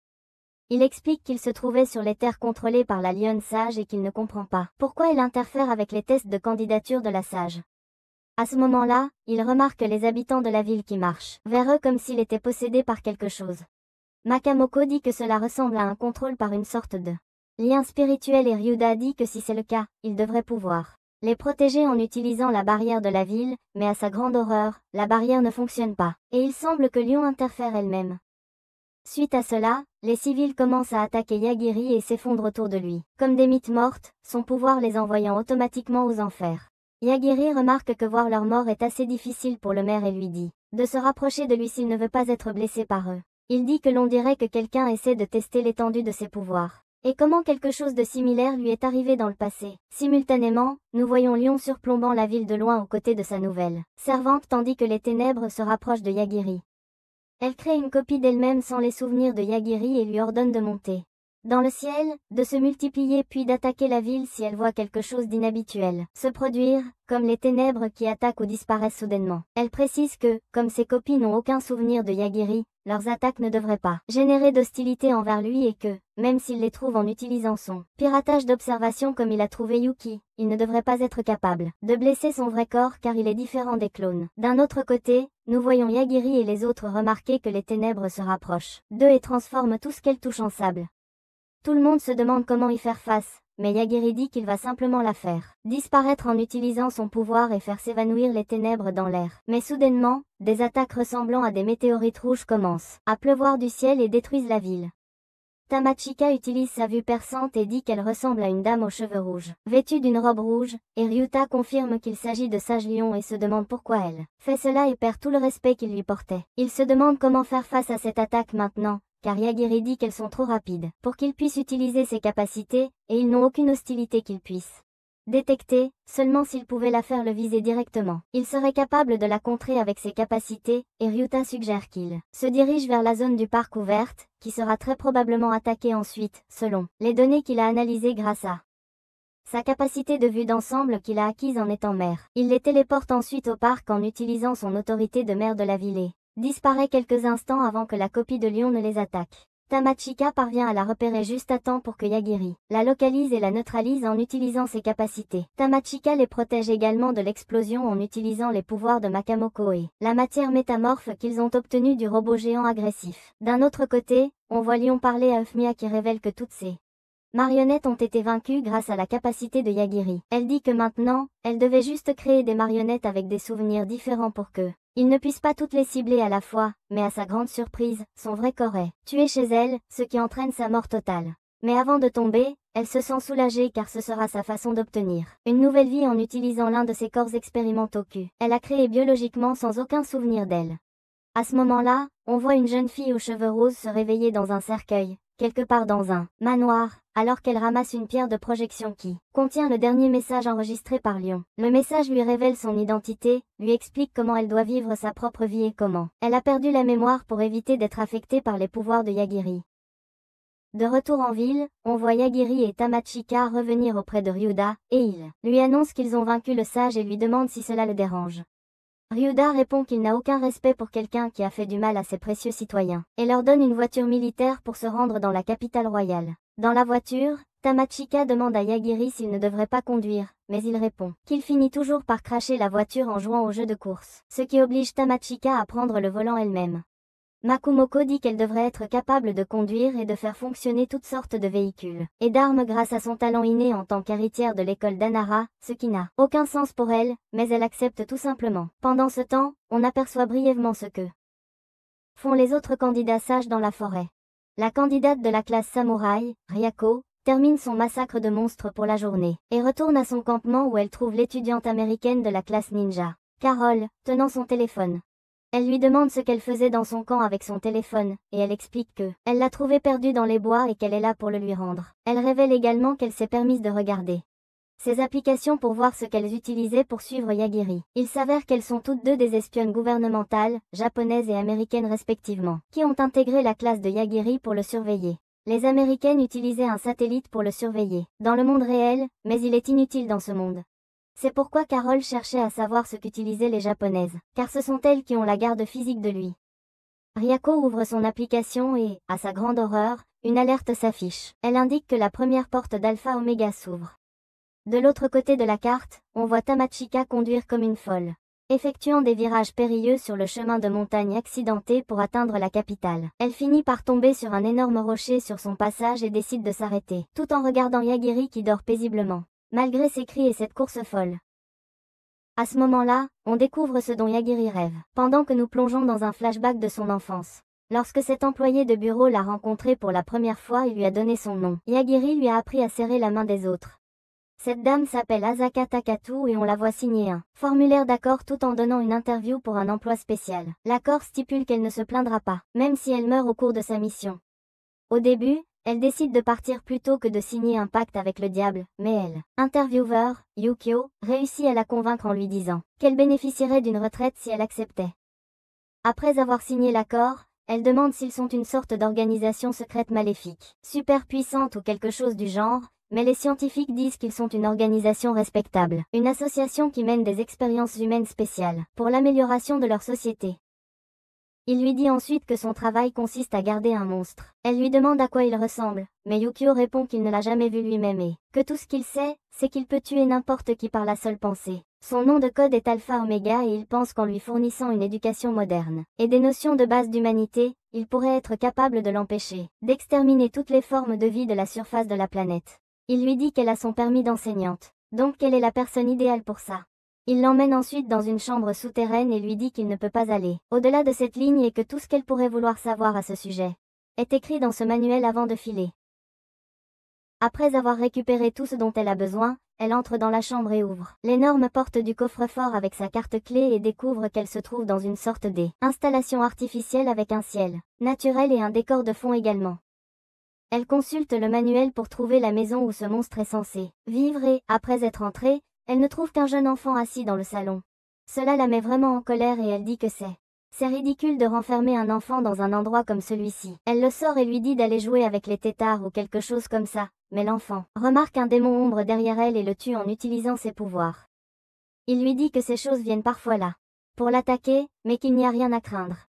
Il explique qu'il se trouvait sur les terres contrôlées par la lionne sage et qu'il ne comprend pas pourquoi elle interfère avec les tests de candidature de la sage. À ce moment-là, il remarque les habitants de la ville qui marchent vers eux comme s'il était possédé par quelque chose. Makamoko dit que cela ressemble à un contrôle par une sorte de lien spirituel et Ryuda dit que si c'est le cas, il devrait pouvoir les protéger en utilisant la barrière de la ville, mais à sa grande horreur, la barrière ne fonctionne pas, et il semble que Lion interfère elle-même. Suite à cela, les civils commencent à attaquer Yagiri et s'effondrent autour de lui, comme des mythes mortes, son pouvoir les envoyant automatiquement aux enfers. Yagiri remarque que voir leur mort est assez difficile pour le maire et lui dit de se rapprocher de lui s'il ne veut pas être blessé par eux. Il dit que l'on dirait que quelqu'un essaie de tester l'étendue de ses pouvoirs. Et comment quelque chose de similaire lui est arrivé dans le passé. Simultanément, nous voyons Lion surplombant la ville de loin aux côtés de sa nouvelle servante tandis que les ténèbres se rapprochent de Yagiri. Elle crée une copie d'elle-même sans les souvenirs de Yagiri et lui ordonne de monter dans le ciel, de se multiplier puis d'attaquer la ville si elle voit quelque chose d'inhabituel se produire, comme les ténèbres qui attaquent ou disparaissent soudainement. Elle précise que, comme ses copies n'ont aucun souvenir de Yagiri, leurs attaques ne devraient pas générer d'hostilité envers lui et que, même s'il les trouve en utilisant son piratage d'observation comme il a trouvé Yuki, il ne devrait pas être capable de blesser son vrai corps car il est différent des clones. D'un autre côté, nous voyons Yagiri et les autres remarquer que les ténèbres se rapprochent d'eux et transforment tout ce qu'elles touchent en sable. Tout le monde se demande comment y faire face, mais Yagiri dit qu'il va simplement la faire disparaître en utilisant son pouvoir et faire s'évanouir les ténèbres dans l'air. Mais soudainement, des attaques ressemblant à des météorites rouges commencent à pleuvoir du ciel et détruisent la ville. Tamachika utilise sa vue perçante et dit qu'elle ressemble à une dame aux cheveux rouges, vêtue d'une robe rouge, et Ryuta confirme qu'il s'agit de Sage Lion et se demande pourquoi elle fait cela et perd tout le respect qu'il lui portait. Il se demande comment faire face à cette attaque maintenant, car Yagiri dit qu'elles sont trop rapides pour qu'il puisse utiliser ses capacités, et ils n'ont aucune hostilité qu'ils puissent détecter, seulement s'il pouvait la faire le viser directement. Il serait capable de la contrer avec ses capacités, et Ryuta suggère qu'il se dirige vers la zone du parc ouverte, qui sera très probablement attaquée ensuite, selon les données qu'il a analysées grâce à sa capacité de vue d'ensemble qu'il a acquise en étant maire. Il les téléporte ensuite au parc en utilisant son autorité de maire de la ville et disparaît quelques instants avant que la copie de Lion ne les attaque. Tamachika parvient à la repérer juste à temps pour que Yagiri la localise et la neutralise en utilisant ses capacités. Tamachika les protège également de l'explosion en utilisant les pouvoirs de Makamoko et la matière métamorphe qu'ils ont obtenue du robot géant agressif. D'un autre côté, on voit Lion parler à Eupmia qui révèle que toutes ces marionnettes ont été vaincues grâce à la capacité de Yagiri. Elle dit que maintenant, elle devait juste créer des marionnettes avec des souvenirs différents pour que il ne puisse pas toutes les cibler à la fois, mais à sa grande surprise, son vrai corps est tué chez elle, ce qui entraîne sa mort totale. Mais avant de tomber, elle se sent soulagée car ce sera sa façon d'obtenir une nouvelle vie en utilisant l'un de ses corps expérimentaux qu'elle a créé biologiquement sans aucun souvenir d'elle. À ce moment-là, on voit une jeune fille aux cheveux roses se réveiller dans un cercueil, quelque part dans un manoir, alors qu'elle ramasse une pierre de projection qui contient le dernier message enregistré par Lion. Le message lui révèle son identité, lui explique comment elle doit vivre sa propre vie et comment elle a perdu la mémoire pour éviter d'être affectée par les pouvoirs de Yagiri. De retour en ville, on voit Yagiri et Tamachika revenir auprès de Ryuda, et ils lui annoncent qu'ils ont vaincu le sage et lui demandent si cela le dérange. Ryuda répond qu'il n'a aucun respect pour quelqu'un qui a fait du mal à ses précieux citoyens, et leur donne une voiture militaire pour se rendre dans la capitale royale. Dans la voiture, Tamachika demande à Yagiri s'il ne devrait pas conduire, mais il répond qu'il finit toujours par cracher la voiture en jouant au jeu de course, ce qui oblige Tamachika à prendre le volant elle-même. Makumoko dit qu'elle devrait être capable de conduire et de faire fonctionner toutes sortes de véhicules et d'armes grâce à son talent inné en tant qu'héritière de l'école d'Anara, ce qui n'a aucun sens pour elle, mais elle accepte tout simplement. Pendant ce temps, on aperçoit brièvement ce que font les autres candidats sages dans la forêt. La candidate de la classe samouraï, Ryako, termine son massacre de monstres pour la journée et retourne à son campement où elle trouve l'étudiante américaine de la classe ninja, Carol, tenant son téléphone. Elle lui demande ce qu'elle faisait dans son camp avec son téléphone, et elle explique que elle l'a trouvé perdu dans les bois et qu'elle est là pour le lui rendre. Elle révèle également qu'elle s'est permise de regarder ces applications pour voir ce qu'elles utilisaient pour suivre Yagiri. Il s'avère qu'elles sont toutes deux des espionnes gouvernementales, japonaises et américaines respectivement, qui ont intégré la classe de Yagiri pour le surveiller. Les américaines utilisaient un satellite pour le surveiller dans le monde réel, mais il est inutile dans ce monde. C'est pourquoi Carol cherchait à savoir ce qu'utilisaient les japonaises, car ce sont elles qui ont la garde physique de lui. Ryako ouvre son application et, à sa grande horreur, une alerte s'affiche. Elle indique que la première porte d'Alpha Omega s'ouvre. De l'autre côté de la carte, on voit Tamachika conduire comme une folle, effectuant des virages périlleux sur le chemin de montagne accidenté pour atteindre la capitale. Elle finit par tomber sur un énorme rocher sur son passage et décide de s'arrêter, tout en regardant Yagiri qui dort paisiblement, malgré ses cris et cette course folle. À ce moment-là, on découvre ce dont Yagiri rêve, pendant que nous plongeons dans un flashback de son enfance. Lorsque cet employé de bureau l'a rencontré pour la première fois et lui a donné son nom, Yagiri lui a appris à serrer la main des autres. Cette dame s'appelle Asaka Takatu et on la voit signer un formulaire d'accord tout en donnant une interview pour un emploi spécial. L'accord stipule qu'elle ne se plaindra pas, même si elle meurt au cours de sa mission. Au début, elle décide de partir plutôt que de signer un pacte avec le diable, mais elle, intervieweur, Yukio, réussit à la convaincre en lui disant qu'elle bénéficierait d'une retraite si elle acceptait. Après avoir signé l'accord, elle demande s'ils sont une sorte d'organisation secrète maléfique, super puissante ou quelque chose du genre, mais les scientifiques disent qu'ils sont une organisation respectable, une association qui mène des expériences humaines spéciales, pour l'amélioration de leur société. Il lui dit ensuite que son travail consiste à garder un monstre. Elle lui demande à quoi il ressemble, mais Yukio répond qu'il ne l'a jamais vu lui-même et que tout ce qu'il sait, c'est qu'il peut tuer n'importe qui par la seule pensée. Son nom de code est Alpha Omega et il pense qu'en lui fournissant une éducation moderne et des notions de base d'humanité, il pourrait être capable de l'empêcher d'exterminer toutes les formes de vie de la surface de la planète. Il lui dit qu'elle a son permis d'enseignante, donc qu'elle est la personne idéale pour ça. Il l'emmène ensuite dans une chambre souterraine et lui dit qu'il ne peut pas aller au-delà de cette ligne et que tout ce qu'elle pourrait vouloir savoir à ce sujet est écrit dans ce manuel avant de filer. Après avoir récupéré tout ce dont elle a besoin, elle entre dans la chambre et ouvre l'énorme porte du coffre-fort avec sa carte-clé et découvre qu'elle se trouve dans une sorte d'installation artificielle avec un ciel naturel et un décor de fond également. Elle consulte le manuel pour trouver la maison où ce monstre est censé vivre et, après être entrée, elle ne trouve qu'un jeune enfant assis dans le salon. Cela la met vraiment en colère et elle dit que c'est ridicule de renfermer un enfant dans un endroit comme celui-ci. Elle le sort et lui dit d'aller jouer avec les têtards ou quelque chose comme ça, mais l'enfant remarque un démon ombre derrière elle et le tue en utilisant ses pouvoirs. Il lui dit que ces choses viennent parfois là pour l'attaquer, mais qu'il n'y a rien à craindre.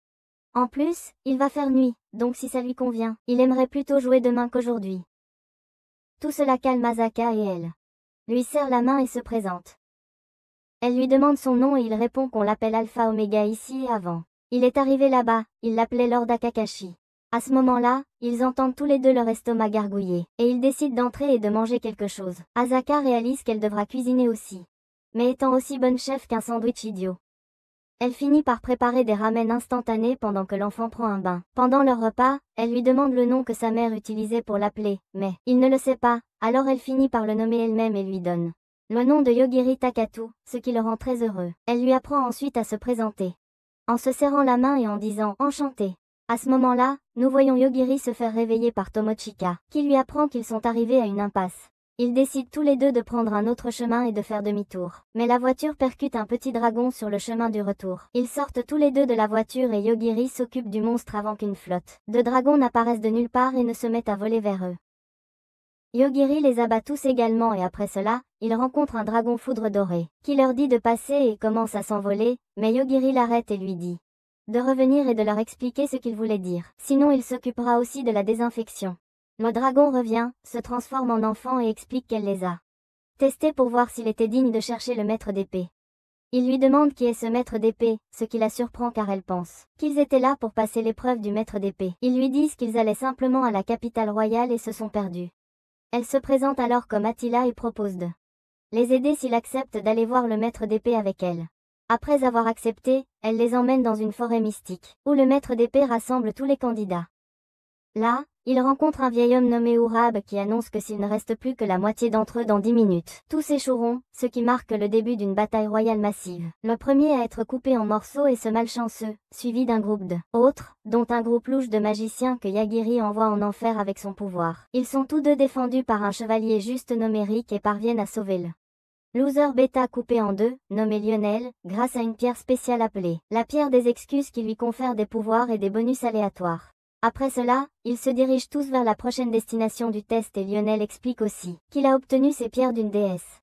En plus, il va faire nuit, donc si ça lui convient, il aimerait plutôt jouer demain qu'aujourd'hui. Tout cela calme Asaka et elle lui serre la main et se présente. Elle lui demande son nom et il répond qu'on l'appelle Alpha Omega ici et avant. Il est arrivé là-bas, il l'appelait Lord Akakashi. À ce moment-là, ils entendent tous les deux leur estomac gargouiller, et ils décident d'entrer et de manger quelque chose. Asaka réalise qu'elle devra cuisiner aussi. Mais étant aussi bonne chef qu'un sandwich idiot. Elle finit par préparer des ramen instantanés pendant que l'enfant prend un bain. Pendant leur repas, elle lui demande le nom que sa mère utilisait pour l'appeler, mais il ne le sait pas, alors elle finit par le nommer elle-même et lui donne le nom de Yogiri Takatu, ce qui le rend très heureux. Elle lui apprend ensuite à se présenter, en se serrant la main et en disant « Enchanté ». À ce moment-là, nous voyons Yogiri se faire réveiller par Tomochika, qui lui apprend qu'ils sont arrivés à une impasse. Ils décident tous les deux de prendre un autre chemin et de faire demi-tour. Mais la voiture percute un petit dragon sur le chemin du retour. Ils sortent tous les deux de la voiture et Yogiri s'occupe du monstre avant qu'une flotte de dragons n'apparaisse de nulle part et ne se mette à voler vers eux. Yogiri les abat tous également et après cela, ils rencontrent un dragon foudre doré, qui leur dit de passer et commence à s'envoler, mais Yogiri l'arrête et lui dit de revenir et de leur expliquer ce qu'il voulait dire. Sinon il s'occupera aussi de la désinfection. Le dragon revient, se transforme en enfant et explique qu'elle les a testés pour voir s'il était digne de chercher le maître d'épée. Il lui demande qui est ce maître d'épée, ce qui la surprend car elle pense qu'ils étaient là pour passer l'épreuve du maître d'épée. Ils lui disent qu'ils allaient simplement à la capitale royale et se sont perdus. Elle se présente alors comme Attila et propose de les aider s'il accepte d'aller voir le maître d'épée avec elle. Après avoir accepté, elle les emmène dans une forêt mystique, où le maître d'épée rassemble tous les candidats. Là, il rencontre un vieil homme nommé Urab qui annonce que s'il ne reste plus que la moitié d'entre eux dans 10 minutes, tous échoueront, ce qui marque le début d'une bataille royale massive. Le premier à être coupé en morceaux est ce malchanceux, suivi d'un groupe de autres, dont un groupe louche de magiciens que Yagiri envoie en enfer avec son pouvoir. Ils sont tous deux défendus par un chevalier juste nommé Rick et parviennent à sauver le loser bêta coupé en deux, nommé Lionel, grâce à une pierre spéciale appelée la pierre des excuses qui lui confère des pouvoirs et des bonus aléatoires. Après cela, ils se dirigent tous vers la prochaine destination du test et Lionel explique aussi qu'il a obtenu ces pierres d'une déesse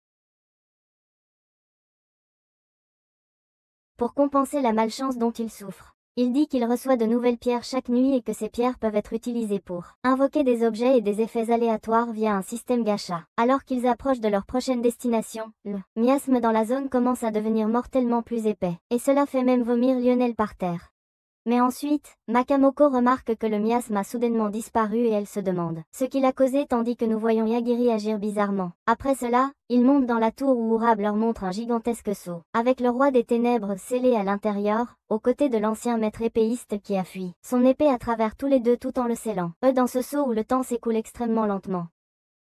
pour compenser la malchance dont il souffre. Il dit qu'il reçoit de nouvelles pierres chaque nuit et que ces pierres peuvent être utilisées pour invoquer des objets et des effets aléatoires via un système gacha. Alors qu'ils approchent de leur prochaine destination, le miasme dans la zone commence à devenir mortellement plus épais, et cela fait même vomir Lionel par terre. Mais ensuite, Makamoko remarque que le miasme a soudainement disparu et elle se demande ce qu'il a causé tandis que nous voyons Yagiri agir bizarrement. Après cela, ils montent dans la tour où Urab leur montre un gigantesque sceau, avec le roi des ténèbres scellé à l'intérieur, aux côtés de l'ancien maître épéiste qui a fui son épée à travers tous les deux tout en le scellant. Eux dans ce sceau où le temps s'écoule extrêmement lentement.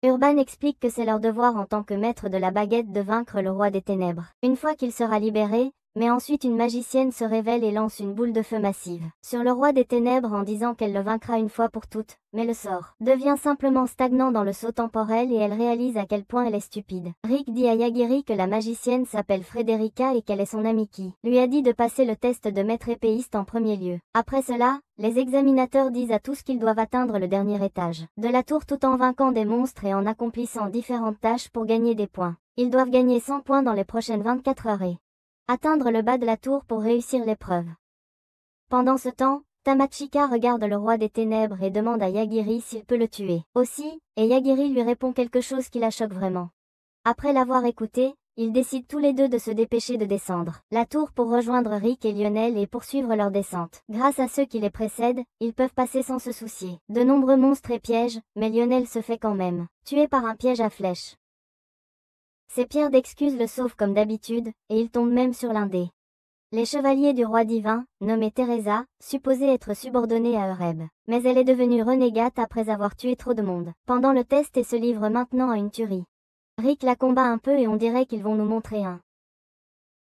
Urban explique que c'est leur devoir en tant que maître de la baguette de vaincre le roi des ténèbres. Une fois qu'il sera libéré, mais ensuite une magicienne se révèle et lance une boule de feu massive sur le roi des ténèbres en disant qu'elle le vaincra une fois pour toutes, mais le sort devient simplement stagnant dans le saut temporel et elle réalise à quel point elle est stupide. Rick dit à Yagiri que la magicienne s'appelle Frederica et qu'elle est son amie qui lui a dit de passer le test de maître épéiste en premier lieu. Après cela, les examinateurs disent à tous qu'ils doivent atteindre le dernier étage de la tour tout en vainquant des monstres et en accomplissant différentes tâches pour gagner des points. Ils doivent gagner 100 points dans les prochaines 24 heures et atteindre le bas de la tour pour réussir l'épreuve. Pendant ce temps, Tamachika regarde le roi des ténèbres et demande à Yagiri s'il peut le tuer aussi, et Yagiri lui répond quelque chose qui la choque vraiment. Après l'avoir écouté, ils décident tous les deux de se dépêcher de descendre la tour pour rejoindre Rick et Lionel et poursuivre leur descente. Grâce à ceux qui les précèdent, ils peuvent passer sans se soucier de nombreux monstres et pièges, mais Lionel se fait quand même tuer par un piège à flèches. Ces pierres d'excuses le sauvent comme d'habitude, et il tombe même sur l'un des les chevaliers du roi divin, nommé Teresa, supposée être subordonnée à Eureb. Mais elle est devenue renégate après avoir tué trop de monde pendant le test et se livre maintenant à une tuerie. Rick la combat un peu et on dirait qu'ils vont nous montrer un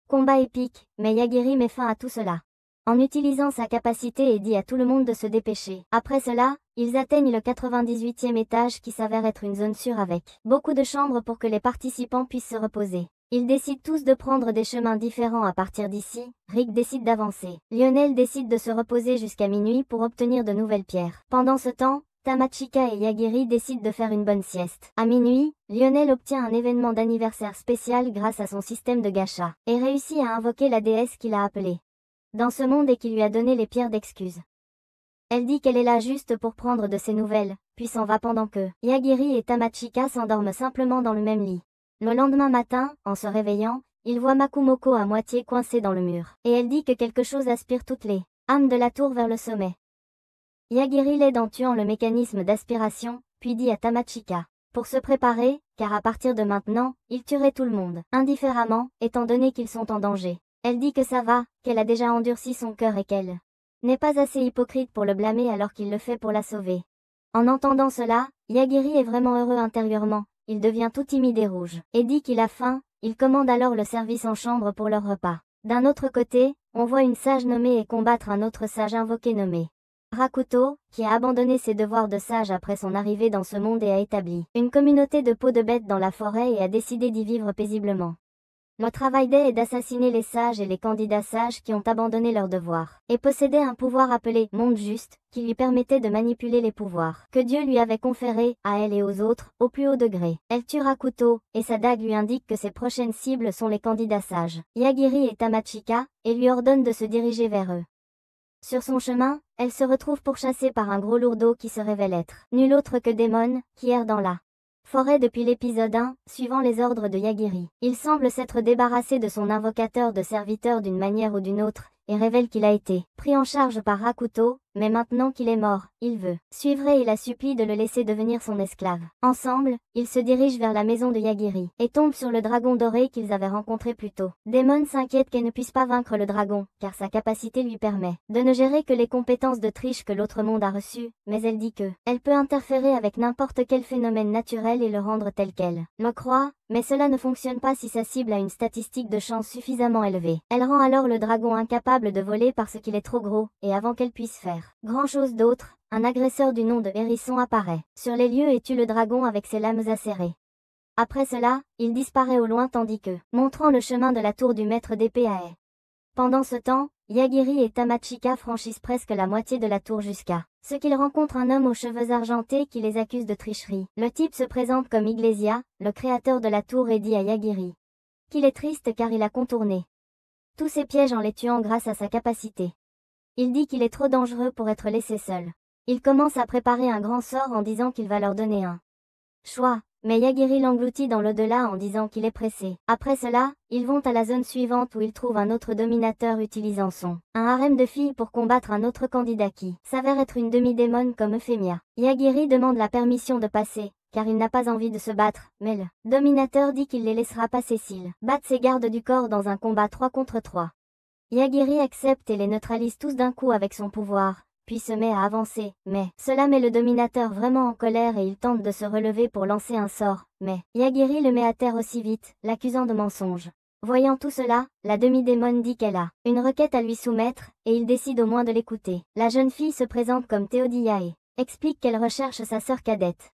combat épique, mais Yagiri met fin à tout cela en utilisant sa capacité et dit à tout le monde de se dépêcher. Après cela, ils atteignent le 98e étage qui s'avère être une zone sûre avec beaucoup de chambres pour que les participants puissent se reposer. Ils décident tous de prendre des chemins différents à partir d'ici. Rick décide d'avancer. Lionel décide de se reposer jusqu'à minuit pour obtenir de nouvelles pierres. Pendant ce temps, Tamachika et Yagiri décident de faire une bonne sieste. À minuit, Lionel obtient un événement d'anniversaire spécial grâce à son système de gacha, et réussit à invoquer la déesse qu'il a appelée dans ce monde et qui lui a donné les pierres d'excuses. Elle dit qu'elle est là juste pour prendre de ses nouvelles, puis s'en va pendant que Yagiri et Tamachika s'endorment simplement dans le même lit. Le lendemain matin, en se réveillant, il voit Makumoko à moitié coincée dans le mur, et elle dit que quelque chose aspire toutes les âmes de la tour vers le sommet. Yagiri l'aide en tuant le mécanisme d'aspiration, puis dit à Tamachika pour se préparer, car à partir de maintenant, il tuerait tout le monde, indifféremment, étant donné qu'ils sont en danger. Elle dit que ça va, qu'elle a déjà endurci son cœur et qu'elle n'est pas assez hypocrite pour le blâmer alors qu'il le fait pour la sauver. En entendant cela, Yagiri est vraiment heureux intérieurement, il devient tout timide et rouge, et dit qu'il a faim, il commande alors le service en chambre pour leur repas. D'un autre côté, on voit une sage nommer et combattre un autre sage invoqué nommé Rakuto, qui a abandonné ses devoirs de sage après son arrivée dans ce monde et a établi une communauté de peaux de bêtes dans la forêt et a décidé d'y vivre paisiblement. Le travail est d'assassiner les sages et les candidats sages qui ont abandonné leurs devoirs, et possédait un pouvoir appelé « monde juste », qui lui permettait de manipuler les pouvoirs que Dieu lui avait conférés, à elle et aux autres, au plus haut degré. Elle tue Rakuto, et sa dague lui indique que ses prochaines cibles sont les candidats sages, Yagiri et Tamachika, et lui ordonne de se diriger vers eux. Sur son chemin, elle se retrouve pourchassée par un gros lourdeau qui se révèle être nul autre que Daemon, qui erre dans la forêt depuis l'épisode 1, suivant les ordres de Yagiri. Il semble s'être débarrassé de son invocateur de serviteur d'une manière ou d'une autre, et révèle qu'il a été pris en charge par Rakuto, mais maintenant qu'il est mort, il veut suivre et la supplie de le laisser devenir son esclave. Ensemble, ils se dirigent vers la maison de Yagiri, et tombent sur le dragon doré qu'ils avaient rencontré plus tôt. Daemon s'inquiète qu'elle ne puisse pas vaincre le dragon, car sa capacité lui permet de ne gérer que les compétences de triche que l'autre monde a reçues, mais elle dit que elle peut interférer avec n'importe quel phénomène naturel et le rendre tel qu'elle le croit, mais cela ne fonctionne pas si sa cible a une statistique de chance suffisamment élevée. Elle rend alors le dragon incapable de voler parce qu'il est trop gros, et avant qu'elle puisse faire grand chose d'autre, un agresseur du nom de Hérisson apparaît sur les lieux et tue le dragon avec ses lames acérées. Après cela, il disparaît au loin tandis que, montrant le chemin de la tour du maître d'épée à Ai. Pendant ce temps, Yagiri et Tamachika franchissent presque la moitié de la tour jusqu'à ce qu'ils rencontrent un homme aux cheveux argentés qui les accuse de tricherie. Le type se présente comme Iglesia, le créateur de la tour, et dit à Yagiri qu'il est triste car il a contourné tous ses pièges en les tuant grâce à sa capacité. Il dit qu'il est trop dangereux pour être laissé seul. Il commence à préparer un grand sort en disant qu'il va leur donner un choix, mais Yagiri l'engloutit dans l'au-delà en disant qu'il est pressé. Après cela, ils vont à la zone suivante où ils trouvent un autre dominateur utilisant un harem de filles pour combattre un autre candidat qui s'avère être une demi-démon comme Euphemia. Yagiri demande la permission de passer, car il n'a pas envie de se battre, mais le dominateur dit qu'il les laissera passer s'ils battent ses gardes du corps dans un combat 3 contre 3. Yagiri accepte et les neutralise tous d'un coup avec son pouvoir, puis se met à avancer, mais cela met le dominateur vraiment en colère et il tente de se relever pour lancer un sort, mais Yagiri le met à terre aussi vite, l'accusant de mensonge. Voyant tout cela, la demi-démon dit qu'elle a une requête à lui soumettre, et il décide au moins de l'écouter. La jeune fille se présente comme Théodia et explique qu'elle recherche sa sœur cadette.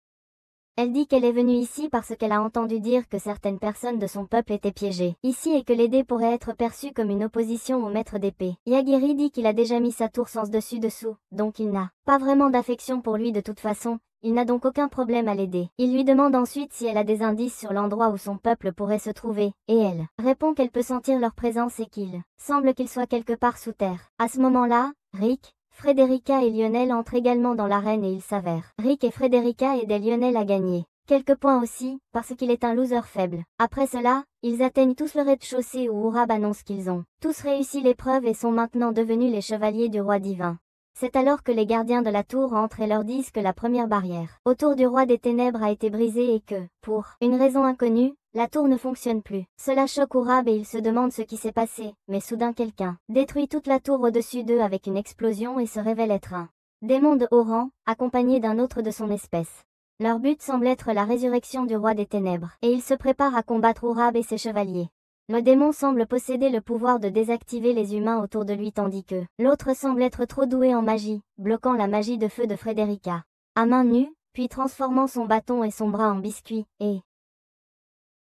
Elle dit qu'elle est venue ici parce qu'elle a entendu dire que certaines personnes de son peuple étaient piégées ici et que l'aider pourrait être perçu comme une opposition au maître d'épée. Yagiri dit qu'il a déjà mis sa tour sens dessus-dessous, donc il n'a pas vraiment d'affection pour lui de toute façon, il n'a donc aucun problème à l'aider. Il lui demande ensuite si elle a des indices sur l'endroit où son peuple pourrait se trouver, et elle répond qu'elle peut sentir leur présence et qu'il semble qu'ils soient quelque part sous terre. À ce moment-là, Rick, Frederica et Lionel entrent également dans l'arène et il s'avère Rick et Frederica aidaient Lionel à gagner quelques points aussi, parce qu'il est un loser faible. Après cela, ils atteignent tous le rez-de-chaussée où Urab annonce qu'ils ont tous réussi l'épreuve et sont maintenant devenus les chevaliers du roi divin. C'est alors que les gardiens de la tour entrent et leur disent que la première barrière autour du roi des ténèbres a été brisée et que, pour une raison inconnue, la tour ne fonctionne plus. Cela choque Urab et il se demande ce qui s'est passé, mais soudain quelqu'un détruit toute la tour au-dessus d'eux avec une explosion et se révèle être un démon de haut rang, accompagné d'un autre de son espèce. Leur but semble être la résurrection du roi des ténèbres, et ils se préparent à combattre Urab et ses chevaliers. Le démon semble posséder le pouvoir de désactiver les humains autour de lui tandis que l'autre semble être trop doué en magie, bloquant la magie de feu de Frederica à main nue, puis transformant son bâton et son bras en biscuit, et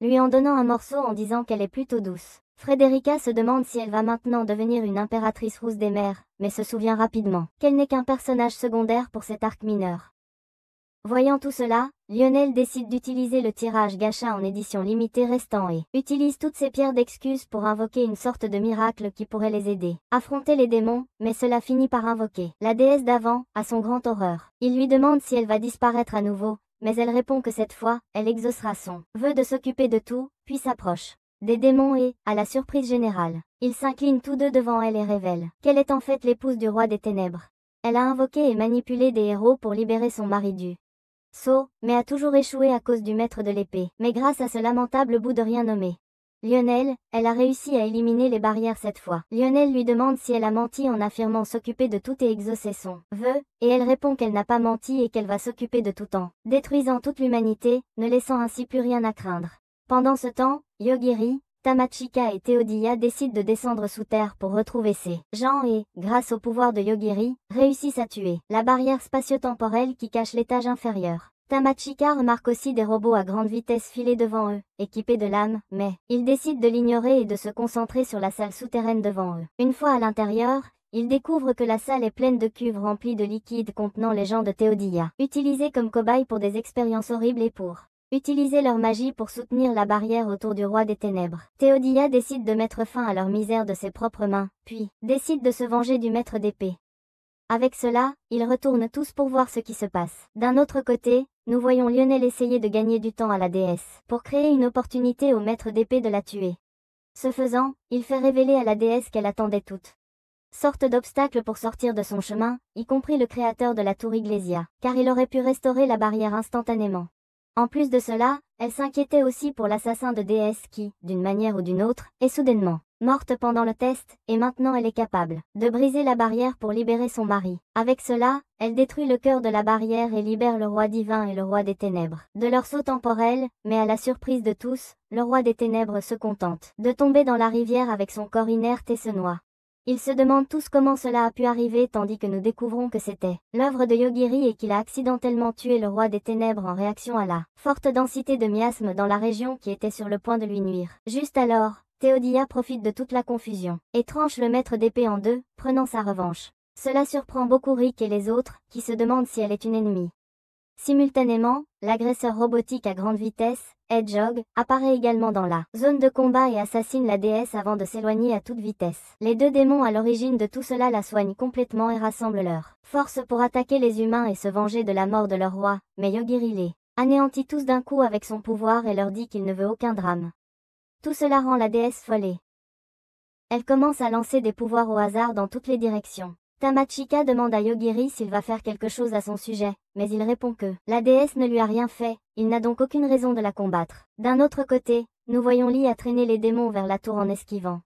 lui en donnant un morceau en disant qu'elle est plutôt douce. Frederica se demande si elle va maintenant devenir une impératrice rousse des mers, mais se souvient rapidement qu'elle n'est qu'un personnage secondaire pour cet arc mineur. Voyant tout cela, Lionel décide d'utiliser le tirage gacha en édition limitée restant et utilise toutes ses pierres d'excuses pour invoquer une sorte de miracle qui pourrait les aider. Affronter les démons, mais cela finit par invoquer la déesse d'avant, à son grand horreur. Il lui demande si elle va disparaître à nouveau, mais elle répond que cette fois, elle exaucera son vœu de s'occuper de tout, puis s'approche des démons et, à la surprise générale, ils s'inclinent tous deux devant elle et révèlent qu'elle est en fait l'épouse du roi des ténèbres. Elle a invoqué et manipulé des héros pour libérer son mari du sceau, mais a toujours échoué à cause du maître de l'épée. Mais grâce à ce lamentable bout de rien nommé Lionel, elle a réussi à éliminer les barrières cette fois. Lionel lui demande si elle a menti en affirmant s'occuper de tout et exaucer son vœu, et elle répond qu'elle n'a pas menti et qu'elle va s'occuper de tout en détruisant toute l'humanité, ne laissant ainsi plus rien à craindre. Pendant ce temps, Yogiri, Tamachika et Théodia décident de descendre sous terre pour retrouver ces gens et, grâce au pouvoir de Yogiri, réussissent à tuer la barrière spatio-temporelle qui cache l'étage inférieur. Tamachika remarque aussi des robots à grande vitesse filer devant eux, équipés de lames, mais ils décident de l'ignorer et de se concentrer sur la salle souterraine devant eux. Une fois à l'intérieur, ils découvrent que la salle est pleine de cuves remplies de liquide contenant les gens de Théodia, utilisés comme cobayes pour des expériences horribles et pour utiliser leur magie pour soutenir la barrière autour du roi des ténèbres. Théodia décide de mettre fin à leur misère de ses propres mains, puis décide de se venger du maître d'épée. Avec cela, ils retournent tous pour voir ce qui se passe. D'un autre côté, nous voyons Lionel essayer de gagner du temps à la déesse, pour créer une opportunité au maître d'épée de la tuer. Ce faisant, il fait révéler à la déesse qu'elle attendait toutes sortes d'obstacles pour sortir de son chemin, y compris le créateur de la tour Iglesia, car il aurait pu restaurer la barrière instantanément. En plus de cela, elle s'inquiétait aussi pour l'assassin de déesse qui, d'une manière ou d'une autre, est soudainement morte pendant le test, et maintenant elle est capable de briser la barrière pour libérer son mari. Avec cela, elle détruit le cœur de la barrière et libère le roi divin et le roi des ténèbres de leur saut temporel, mais à la surprise de tous, le roi des ténèbres se contente de tomber dans la rivière avec son corps inerte et se noie. Ils se demandent tous comment cela a pu arriver tandis que nous découvrons que c'était l'œuvre de Yogiri et qu'il a accidentellement tué le roi des ténèbres en réaction à la forte densité de miasmes dans la région qui était sur le point de lui nuire. Juste alors, Théodia profite de toute la confusion et tranche le maître d'épée en deux, prenant sa revanche. Cela surprend beaucoup Rick et les autres, qui se demandent si elle est une ennemie. Simultanément, l'agresseur robotique à grande vitesse, Hedgehog, apparaît également dans la zone de combat et assassine la déesse avant de s'éloigner à toute vitesse. Les deux démons à l'origine de tout cela la soignent complètement et rassemblent leurs forces pour attaquer les humains et se venger de la mort de leur roi, mais Yogiri les anéantit tous d'un coup avec son pouvoir et leur dit qu'il ne veut aucun drame. Tout cela rend la déesse folle. Elle commence à lancer des pouvoirs au hasard dans toutes les directions. Tamachika demande à Yogiri s'il va faire quelque chose à son sujet, mais il répond que la déesse ne lui a rien fait, il n'a donc aucune raison de la combattre. D'un autre côté, nous voyons Lia traîner les démons vers la tour en esquivant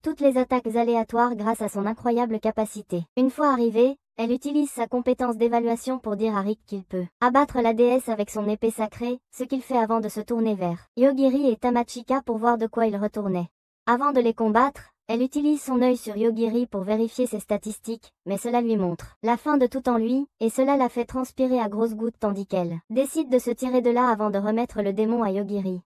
toutes les attaques aléatoires grâce à son incroyable capacité. Une fois arrivée, elle utilise sa compétence d'évaluation pour dire à Rick qu'il peut abattre la déesse avec son épée sacrée, ce qu'il fait avant de se tourner vers Yogiri et Tamachika pour voir de quoi il retournait. Avant de les combattre, elle utilise son œil sur Yogiri pour vérifier ses statistiques, mais cela lui montre la fin de tout en lui, et cela la fait transpirer à grosses gouttes tandis qu'elle décide de se tirer de là avant de remettre le démon à Yogiri.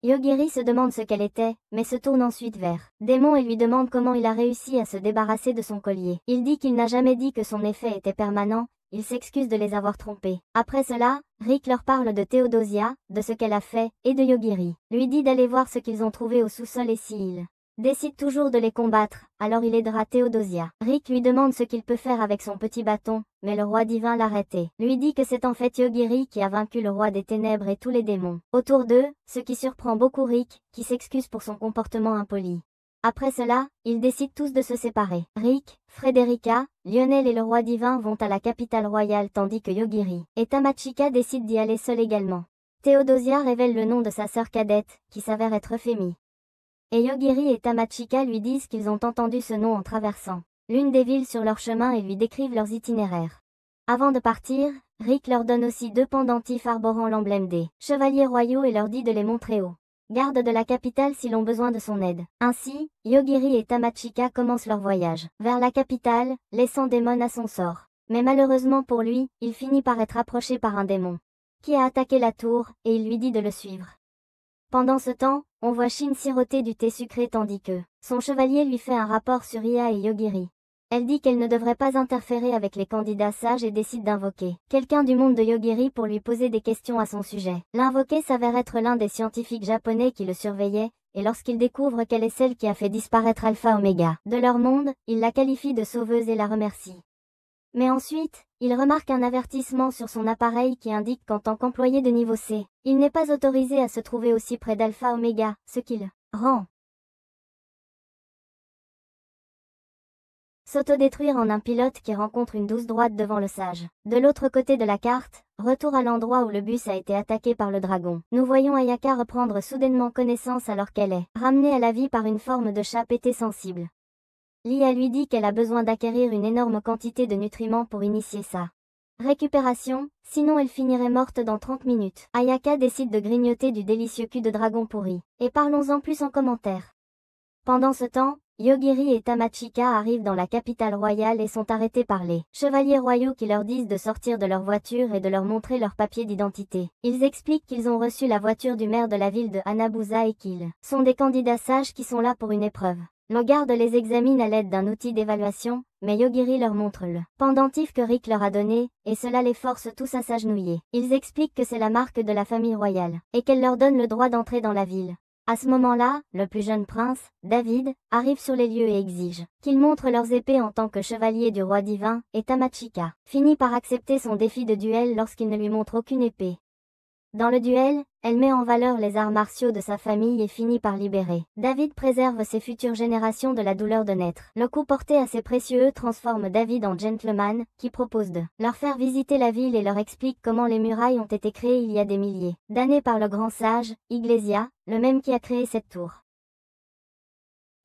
Yogiri se demande ce qu'elle était, mais se tourne ensuite vers Démon et lui demande comment il a réussi à se débarrasser de son collier. Il dit qu'il n'a jamais dit que son effet était permanent, il s'excuse de les avoir trompés. Après cela, Rick leur parle de Théodosia, de ce qu'elle a fait, et de Yogiri. Lui dit d'aller voir ce qu'ils ont trouvé au sous-sol et s'il décide toujours de les combattre, alors il aidera Théodosia. Rick lui demande ce qu'il peut faire avec son petit bâton, mais le roi divin l'arrête et lui dit que c'est en fait Yogiri qui a vaincu le roi des ténèbres et tous les démons autour d'eux, ce qui surprend beaucoup Rick, qui s'excuse pour son comportement impoli. Après cela, ils décident tous de se séparer. Rick, Frederica, Lionel et le roi divin vont à la capitale royale tandis que Yogiri et Tamachika décident d'y aller seuls également. Théodosia révèle le nom de sa sœur cadette, qui s'avère être Femi. Et Yogiri et Tamachika lui disent qu'ils ont entendu ce nom en traversant l'une des villes sur leur chemin et lui décrivent leurs itinéraires. Avant de partir, Rick leur donne aussi 2 pendentifs arborant l'emblème des chevaliers royaux et leur dit de les montrer aux gardes de la capitale s'ils ont besoin de son aide. Ainsi, Yogiri et Tamachika commencent leur voyage vers la capitale, laissant Démon à son sort. Mais malheureusement pour lui, il finit par être approché par un démon qui a attaqué la tour, et il lui dit de le suivre. Pendant ce temps, on voit Shin siroter du thé sucré tandis que son chevalier lui fait un rapport sur Ia et Yogiri. Elle dit qu'elle ne devrait pas interférer avec les candidats sages et décide d'invoquer quelqu'un du monde de Yogiri pour lui poser des questions à son sujet. L'invoqué s'avère être l'un des scientifiques japonais qui le surveillait, et lorsqu'il découvre qu'elle est celle qui a fait disparaître Alpha Omega de leur monde, il la qualifie de sauveuse et la remercie. Mais ensuite, il remarque un avertissement sur son appareil qui indique qu'en tant qu'employé de niveau C, il n'est pas autorisé à se trouver aussi près d'Alpha Omega, ce qui le rend s'autodétruire en un pilote qui rencontre une douce droite devant le sage. De l'autre côté de la carte, retour à l'endroit où le bus a été attaqué par le dragon. Nous voyons Ayaka reprendre soudainement connaissance alors qu'elle est ramenée à la vie par une forme de chat pété sensible. Lia lui dit qu'elle a besoin d'acquérir une énorme quantité de nutriments pour initier sa récupération, sinon elle finirait morte dans 30 minutes. Ayaka décide de grignoter du délicieux cul de dragon pourri. Et parlons-en plus en commentaire. Pendant ce temps, Yogiri et Tamachika arrivent dans la capitale royale et sont arrêtés par les chevaliers royaux qui leur disent de sortir de leur voiture et de leur montrer leurs papiers d'identité. Ils expliquent qu'ils ont reçu la voiture du maire de la ville de Hanabusa et qu'ils sont des candidats sages qui sont là pour une épreuve. Le garde les examine à l'aide d'un outil d'évaluation, mais Yogiri leur montre le pendentif que Rick leur a donné, et cela les force tous à s'agenouiller. Ils expliquent que c'est la marque de la famille royale, et qu'elle leur donne le droit d'entrer dans la ville. À ce moment-là, le plus jeune prince, David, arrive sur les lieux et exige qu'ils montrent leurs épées en tant que chevalier du roi divin, et Tamachika finit par accepter son défi de duel lorsqu'il ne lui montre aucune épée. Dans le duel, elle met en valeur les arts martiaux de sa famille et finit par libérer. David préserve ses futures générations de la douleur de naître. Le coup porté à ses précieux transforme David en gentleman, qui propose de leur faire visiter la ville et leur explique comment les murailles ont été créées il y a des milliers d'années par le grand sage, Iglesia, le même qui a créé cette tour.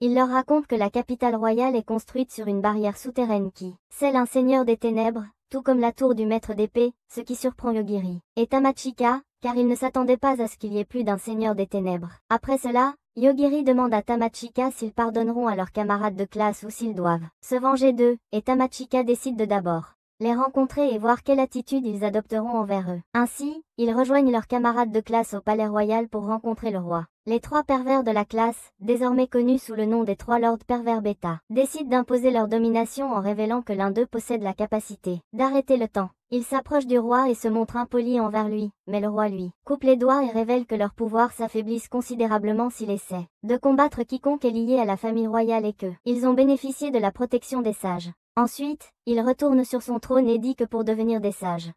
Il leur raconte que la capitale royale est construite sur une barrière souterraine qui scelle un seigneur des ténèbres, tout comme la tour du maître d'épée, ce qui surprend Yogiri et Tamachika, car il ne s'attendait pas à ce qu'il y ait plus d'un seigneur des ténèbres. Après cela, Yogiri demande à Tamachika s'ils pardonneront à leurs camarades de classe ou s'ils doivent se venger d'eux, et Tamachika décide de d'abord les rencontrer et voir quelle attitude ils adopteront envers eux. Ainsi, ils rejoignent leurs camarades de classe au palais royal pour rencontrer le roi. Les trois pervers de la classe, désormais connus sous le nom des trois lords pervers bêta, décident d'imposer leur domination en révélant que l'un d'eux possède la capacité d'arrêter le temps. Ils s'approchent du roi et se montrent impolis envers lui, mais le roi lui coupe les doigts et révèle que leurs pouvoirs s'affaiblissent considérablement s'il essaie de combattre quiconque est lié à la famille royale et que ils ont bénéficié de la protection des sages. Ensuite, il retourne sur son trône et dit que pour devenir des sages,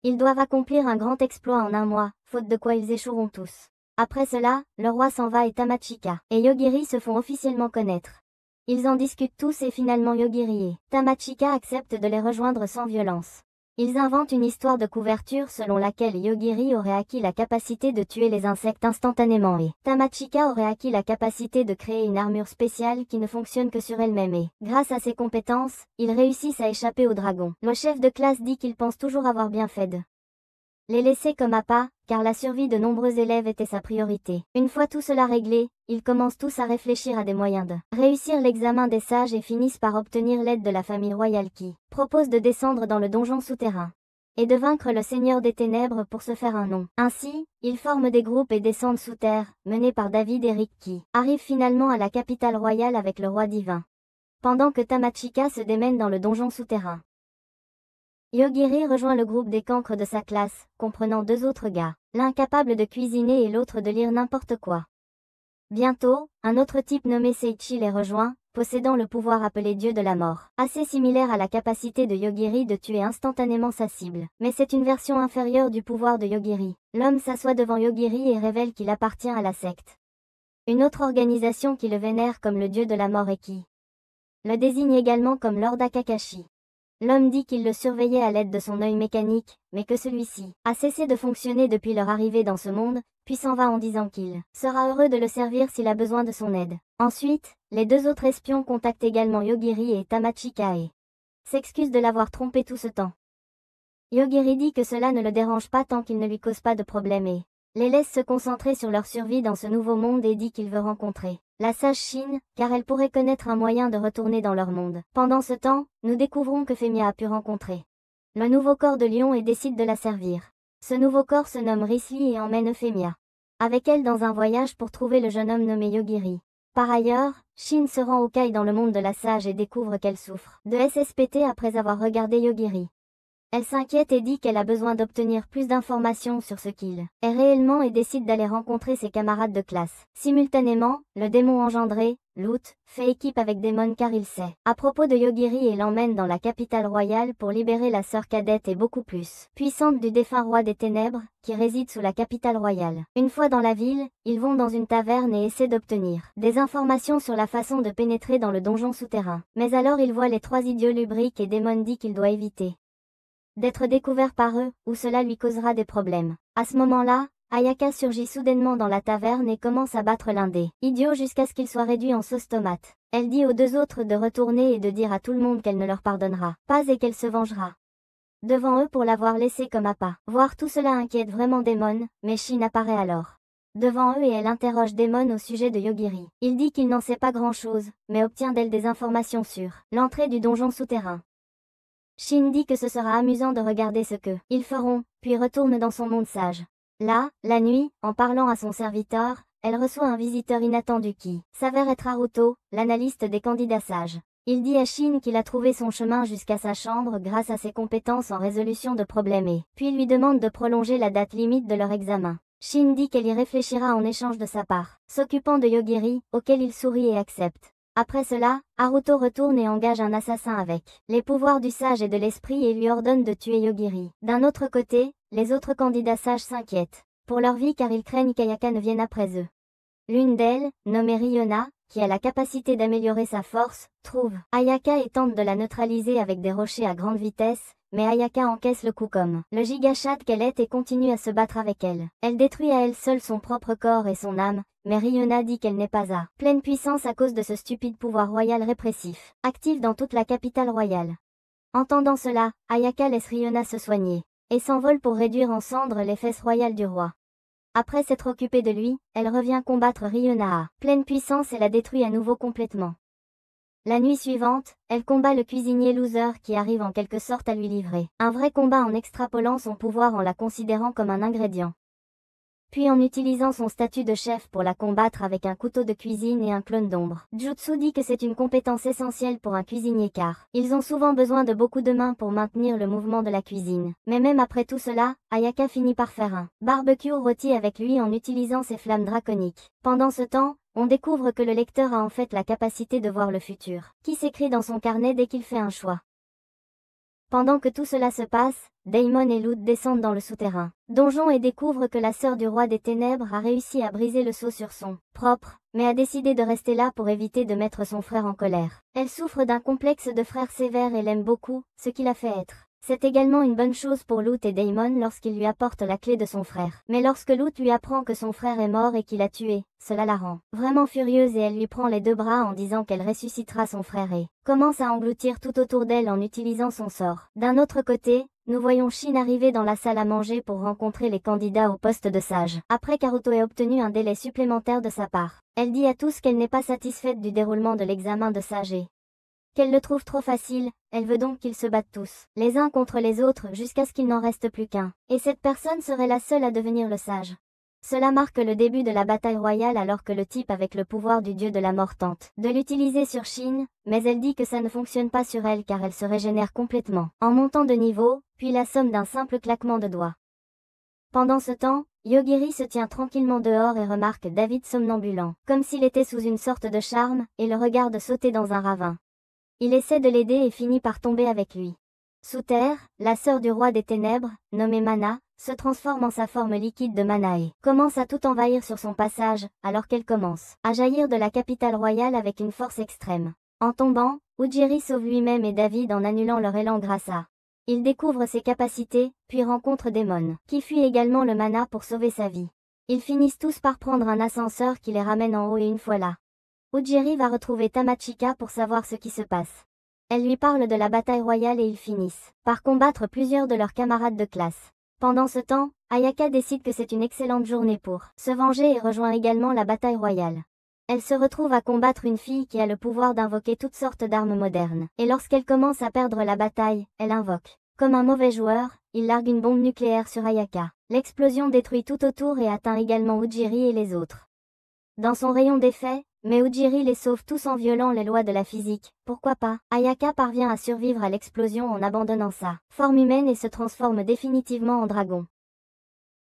ils doivent accomplir un grand exploit en un mois, faute de quoi ils échoueront tous. Après cela, le roi s'en va et Tamachika et Yogiri se font officiellement connaître. Ils en discutent tous et finalement Yogiri et Tamachika acceptent de les rejoindre sans violence. Ils inventent une histoire de couverture selon laquelle Yogiri aurait acquis la capacité de tuer les insectes instantanément et Tamachika aurait acquis la capacité de créer une armure spéciale qui ne fonctionne que sur elle-même et, grâce à ses compétences, ils réussissent à échapper au dragon. Le chef de classe dit qu'il pense toujours avoir bien fait de les laisser comme appât, car la survie de nombreux élèves était sa priorité. Une fois tout cela réglé, ils commencent tous à réfléchir à des moyens de réussir l'examen des sages et finissent par obtenir l'aide de la famille royale qui propose de descendre dans le donjon souterrain et de vaincre le seigneur des ténèbres pour se faire un nom. Ainsi, ils forment des groupes et descendent sous terre, menés par David et Rick qui arrivent finalement à la capitale royale avec le roi divin. Pendant que Tamachika se démène dans le donjon souterrain, Yogiri rejoint le groupe des cancres de sa classe, comprenant deux autres gars, l'un capable de cuisiner et l'autre de lire n'importe quoi. Bientôt, un autre type nommé Seichi les rejoint, possédant le pouvoir appelé Dieu de la mort, assez similaire à la capacité de Yogiri de tuer instantanément sa cible. Mais c'est une version inférieure du pouvoir de Yogiri. L'homme s'assoit devant Yogiri et révèle qu'il appartient à la secte. Une autre organisation qui le vénère comme le dieu de la mort et qui le désigne également comme Lord Akakashi. L'homme dit qu'il le surveillait à l'aide de son œil mécanique, mais que celui-ci a cessé de fonctionner depuis leur arrivée dans ce monde, puis s'en va en disant qu'il sera heureux de le servir s'il a besoin de son aide. Ensuite, les deux autres espions contactent également Yogiri et Tamachika et s'excusent de l'avoir trompé tout ce temps. Yogiri dit que cela ne le dérange pas tant qu'il ne lui cause pas de problème et les laisse se concentrer sur leur survie dans ce nouveau monde et dit qu'il veut rencontrer la sage Chine, car elle pourrait connaître un moyen de retourner dans leur monde. Pendant ce temps, nous découvrons que Femia a pu rencontrer le nouveau corps de lion et décide de la servir. Ce nouveau corps se nomme Risley et emmène Femia avec elle dans un voyage pour trouver le jeune homme nommé Yogiri. Par ailleurs, Shin se rend au Kai dans le monde de la sage et découvre qu'elle souffre de SSPT après avoir regardé Yogiri. Elle s'inquiète et dit qu'elle a besoin d'obtenir plus d'informations sur ce qu'il est réellement et décide d'aller rencontrer ses camarades de classe. Simultanément, le démon engendré, Loot, fait équipe avec Daemon car il sait à propos de Yogiri et l'emmène dans la capitale royale pour libérer la sœur cadette et beaucoup plus puissante du défunt roi des ténèbres, qui réside sous la capitale royale. Une fois dans la ville, ils vont dans une taverne et essaient d'obtenir des informations sur la façon de pénétrer dans le donjon souterrain. Mais alors ils voient les trois idiots lubriques et Daemon dit qu'il doit éviter d'être découvert par eux, ou cela lui causera des problèmes. À ce moment-là, Ayaka surgit soudainement dans la taverne et commence à battre l'un des idiots jusqu'à ce qu'il soit réduit en sauce tomate. Elle dit aux deux autres de retourner et de dire à tout le monde qu'elle ne leur pardonnera pas et qu'elle se vengera devant eux pour l'avoir laissé comme appât. Voir tout cela inquiète vraiment Daemon, mais Shin apparaît alors devant eux et elle interroge Daemon au sujet de Yogiri. Il dit qu'il n'en sait pas grand-chose, mais obtient d'elle des informations sur l'entrée du donjon souterrain. Shin dit que ce sera amusant de regarder ce que ils feront, puis retourne dans son monde sage. Là, la nuit, en parlant à son serviteur, elle reçoit un visiteur inattendu qui s'avère être Haruto, l'analyste des candidats sages. Il dit à Shin qu'il a trouvé son chemin jusqu'à sa chambre grâce à ses compétences en résolution de problèmes et puis lui demande de prolonger la date limite de leur examen. Shin dit qu'elle y réfléchira en échange de sa part, s'occupant de Yogiri, auquel il sourit et accepte. Après cela, Haruto retourne et engage un assassin avec les pouvoirs du sage et de l'esprit et lui ordonne de tuer Yogiri. D'un autre côté, les autres candidats sages s'inquiètent pour leur vie car ils craignent qu'Ayaka ne vienne après eux. L'une d'elles, nommée Ryona, qui a la capacité d'améliorer sa force, trouve Ayaka et tente de la neutraliser avec des rochers à grande vitesse, mais Ayaka encaisse le coup comme le gigachad qu'elle est et continue à se battre avec elle. Elle détruit à elle seule son propre corps et son âme, mais Ryona dit qu'elle n'est pas à pleine puissance à cause de ce stupide pouvoir royal répressif, actif dans toute la capitale royale. Entendant cela, Ayaka laisse Ryona se soigner, et s'envole pour réduire en cendres les fesses royales du roi. Après s'être occupée de lui, elle revient combattre Ryona à pleine puissance et la détruit à nouveau complètement. La nuit suivante, elle combat le cuisinier loser qui arrive en quelque sorte à lui livrer un vrai combat en extrapolant son pouvoir en la considérant comme un ingrédient. Puis en utilisant son statut de chef pour la combattre avec un couteau de cuisine et un clone d'ombre. Jutsu dit que c'est une compétence essentielle pour un cuisinier car ils ont souvent besoin de beaucoup de mains pour maintenir le mouvement de la cuisine. Mais même après tout cela, Ayaka finit par faire un barbecue rôti avec lui en utilisant ses flammes draconiques. Pendant ce temps, on découvre que le lecteur a en fait la capacité de voir le futur, qui s'écrit dans son carnet dès qu'il fait un choix. Pendant que tout cela se passe, Daemon et Loot descendent dans le souterrain donjon et découvrent que la sœur du roi des ténèbres a réussi à briser le sceau sur son propre, mais a décidé de rester là pour éviter de mettre son frère en colère. Elle souffre d'un complexe de frère sévère et l'aime beaucoup, ce qui la fait être. C'est également une bonne chose pour Loot et Daemon lorsqu'il lui apporte la clé de son frère. Mais lorsque Loot lui apprend que son frère est mort et qu'il l'a tué, cela la rend vraiment furieuse et elle lui prend les deux bras en disant qu'elle ressuscitera son frère et commence à engloutir tout autour d'elle en utilisant son sort. D'un autre côté, nous voyons Shin arriver dans la salle à manger pour rencontrer les candidats au poste de sage. Après qu'Haruto ait obtenu un délai supplémentaire de sa part, elle dit à tous qu'elle n'est pas satisfaite du déroulement de l'examen de sage et qu'elle le trouve trop facile. Elle veut donc qu'ils se battent tous, les uns contre les autres jusqu'à ce qu'il n'en reste plus qu'un. Et cette personne serait la seule à devenir le sage. Cela marque le début de la bataille royale alors que le type avec le pouvoir du dieu de la mort tente de l'utiliser sur Shin, mais elle dit que ça ne fonctionne pas sur elle car elle se régénère complètement en montant de niveau, puis la somme d'un simple claquement de doigts. Pendant ce temps, Yogiri se tient tranquillement dehors et remarque David somnambulant, comme s'il était sous une sorte de charme, et le regarde sauter dans un ravin. Il essaie de l'aider et finit par tomber avec lui. Sous terre, la sœur du roi des ténèbres, nommée Mana, se transforme en sa forme liquide de Mana et commence à tout envahir sur son passage, alors qu'elle commence à jaillir de la capitale royale avec une force extrême. En tombant, Ujiri sauve lui-même et David en annulant leur élan grâce à. Il découvre ses capacités, puis rencontre Daemon, qui fuit également le Mana pour sauver sa vie. Ils finissent tous par prendre un ascenseur qui les ramène en haut et une fois là, Ujiri va retrouver Tamachika pour savoir ce qui se passe. Elle lui parle de la bataille royale et ils finissent par combattre plusieurs de leurs camarades de classe. Pendant ce temps, Ayaka décide que c'est une excellente journée pour se venger et rejoint également la bataille royale. Elle se retrouve à combattre une fille qui a le pouvoir d'invoquer toutes sortes d'armes modernes. Et lorsqu'elle commence à perdre la bataille, elle invoque. Comme un mauvais joueur, il largue une bombe nucléaire sur Ayaka. L'explosion détruit tout autour et atteint également Ujiri et les autres. Dans son rayon d'effet, mais Ujiri les sauve tous en violant les lois de la physique. Pourquoi pas? Ayaka parvient à survivre à l'explosion en abandonnant sa forme humaine et se transforme définitivement en dragon.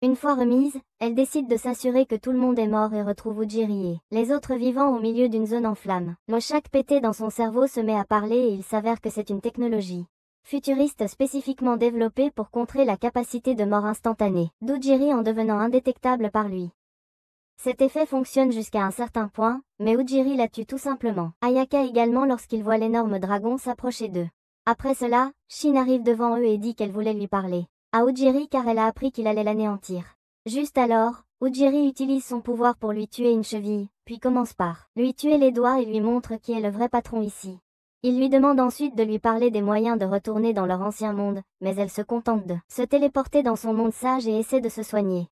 Une fois remise, elle décide de s'assurer que tout le monde est mort et retrouve Ujiri et les autres vivants au milieu d'une zone en flammes. Le chac pété dans son cerveau se met à parler et il s'avère que c'est une technologie futuriste spécifiquement développée pour contrer la capacité de mort instantanée d'Ujiri en devenant indétectable par lui. Cet effet fonctionne jusqu'à un certain point, mais Ujiri la tue tout simplement. Ayaka également lorsqu'il voit l'énorme dragon s'approcher d'eux. Après cela, Shin arrive devant eux et dit qu'elle voulait lui parler à Ujiri car elle a appris qu'il allait l'anéantir. Juste alors, Ujiri utilise son pouvoir pour lui tuer une cheville, puis commence par lui tuer les doigts et lui montre qui est le vrai patron ici. Il lui demande ensuite de lui parler des moyens de retourner dans leur ancien monde, mais elle se contente de se téléporter dans son monde sage et essaie de se soigner.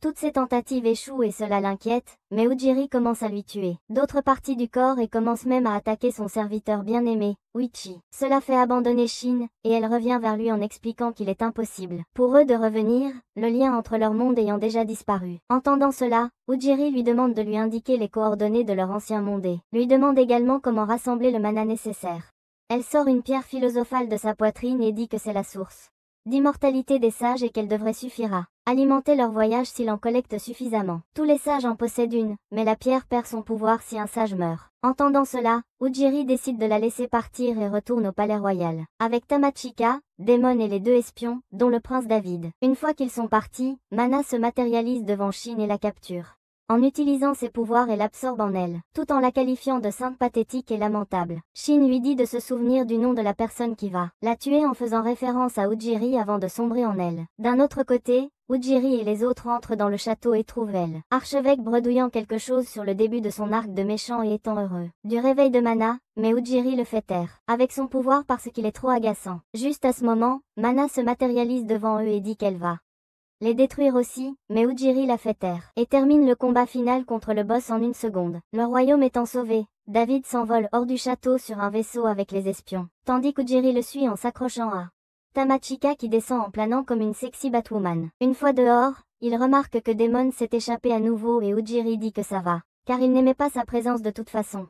Toutes ses tentatives échouent et cela l'inquiète, mais Ujiri commence à lui tuer d'autres parties du corps et commence même à attaquer son serviteur bien-aimé, Uichi. Cela fait abandonner Shin, et elle revient vers lui en expliquant qu'il est impossible pour eux de revenir, le lien entre leurs mondes ayant déjà disparu. Entendant cela, Ujiri lui demande de lui indiquer les coordonnées de leur ancien monde et lui demande également comment rassembler le mana nécessaire. Elle sort une pierre philosophale de sa poitrine et dit que c'est la source d'immortalité des sages et qu'elle devrait suffire à alimenter leur voyage s'il en collecte suffisamment. Tous les sages en possèdent une, mais la pierre perd son pouvoir si un sage meurt. Entendant cela, Ujiri décide de la laisser partir et retourne au palais royal, avec Tamachika, Daemon et les deux espions, dont le prince David. Une fois qu'ils sont partis, Mana se matérialise devant Shin et la capture. En utilisant ses pouvoirs, elle l'absorbe en elle, tout en la qualifiant de sainte pathétique et lamentable. Shin lui dit de se souvenir du nom de la personne qui va la tuer en faisant référence à Ujiri avant de sombrer en elle. D'un autre côté, Ujiri et les autres entrent dans le château et trouvent l'archevêque bredouillant quelque chose sur le début de son arc de méchant et étant heureux du réveil de Mana, mais Ujiri le fait taire avec son pouvoir parce qu'il est trop agaçant. Juste à ce moment, Mana se matérialise devant eux et dit qu'elle va les détruire aussi, mais Ujiri la fait taire et termine le combat final contre le boss en une seconde. Le royaume étant sauvé, David s'envole hors du château sur un vaisseau avec les espions, tandis qu'Ujiri le suit en s'accrochant à Tamachika qui descend en planant comme une sexy Batwoman. Une fois dehors, il remarque que Daemon s'est échappé à nouveau et Ujiri dit que ça va, car il n'aimait pas sa présence de toute façon.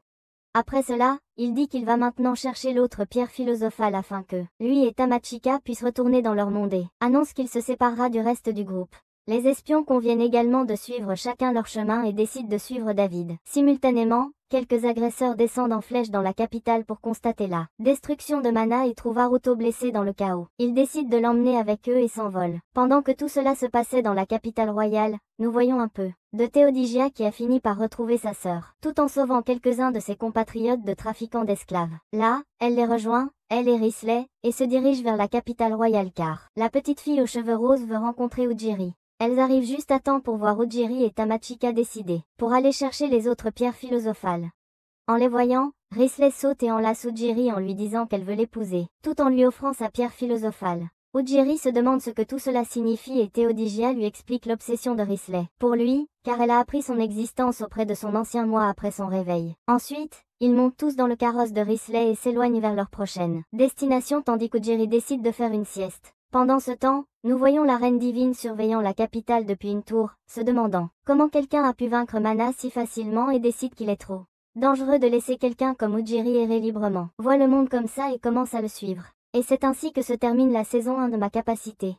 Après cela, il dit qu'il va maintenant chercher l'autre pierre philosophale afin que lui et Tamachika puissent retourner dans leur monde et annonce qu'il se séparera du reste du groupe. Les espions conviennent également de suivre chacun leur chemin et décident de suivre David. Simultanément, quelques agresseurs descendent en flèche dans la capitale pour constater la destruction de Mana et trouvent Haruto blessé dans le chaos. Ils décident de l'emmener avec eux et s'envolent. Pendant que tout cela se passait dans la capitale royale, nous voyons un peu de Théodigia qui a fini par retrouver sa sœur, tout en sauvant quelques-uns de ses compatriotes de trafiquants d'esclaves. Là, elle les rejoint, elle et Risley, et se dirige vers la capitale royale car la petite fille aux cheveux roses veut rencontrer Ujiri. Elles arrivent juste à temps pour voir Ujiri et Tamachika décider pour aller chercher les autres pierres philosophales. En les voyant, Risley saute et enlace Ujiri en lui disant qu'elle veut l'épouser, tout en lui offrant sa pierre philosophale. Ujiri se demande ce que tout cela signifie et Théodigia lui explique l'obsession de Risley pour lui, car elle a appris son existence auprès de son ancien moi après son réveil. Ensuite, ils montent tous dans le carrosse de Risley et s'éloignent vers leur prochaine destination tandis qu'Ujiri décide de faire une sieste. Pendant ce temps, nous voyons la reine divine surveillant la capitale depuis une tour, se demandant comment quelqu'un a pu vaincre Mana si facilement et décide qu'il est trop dangereux de laisser quelqu'un comme Ujiri errer librement. Voit le monde comme ça et commence à le suivre. Et c'est ainsi que se termine la saison 1 de ma capacité.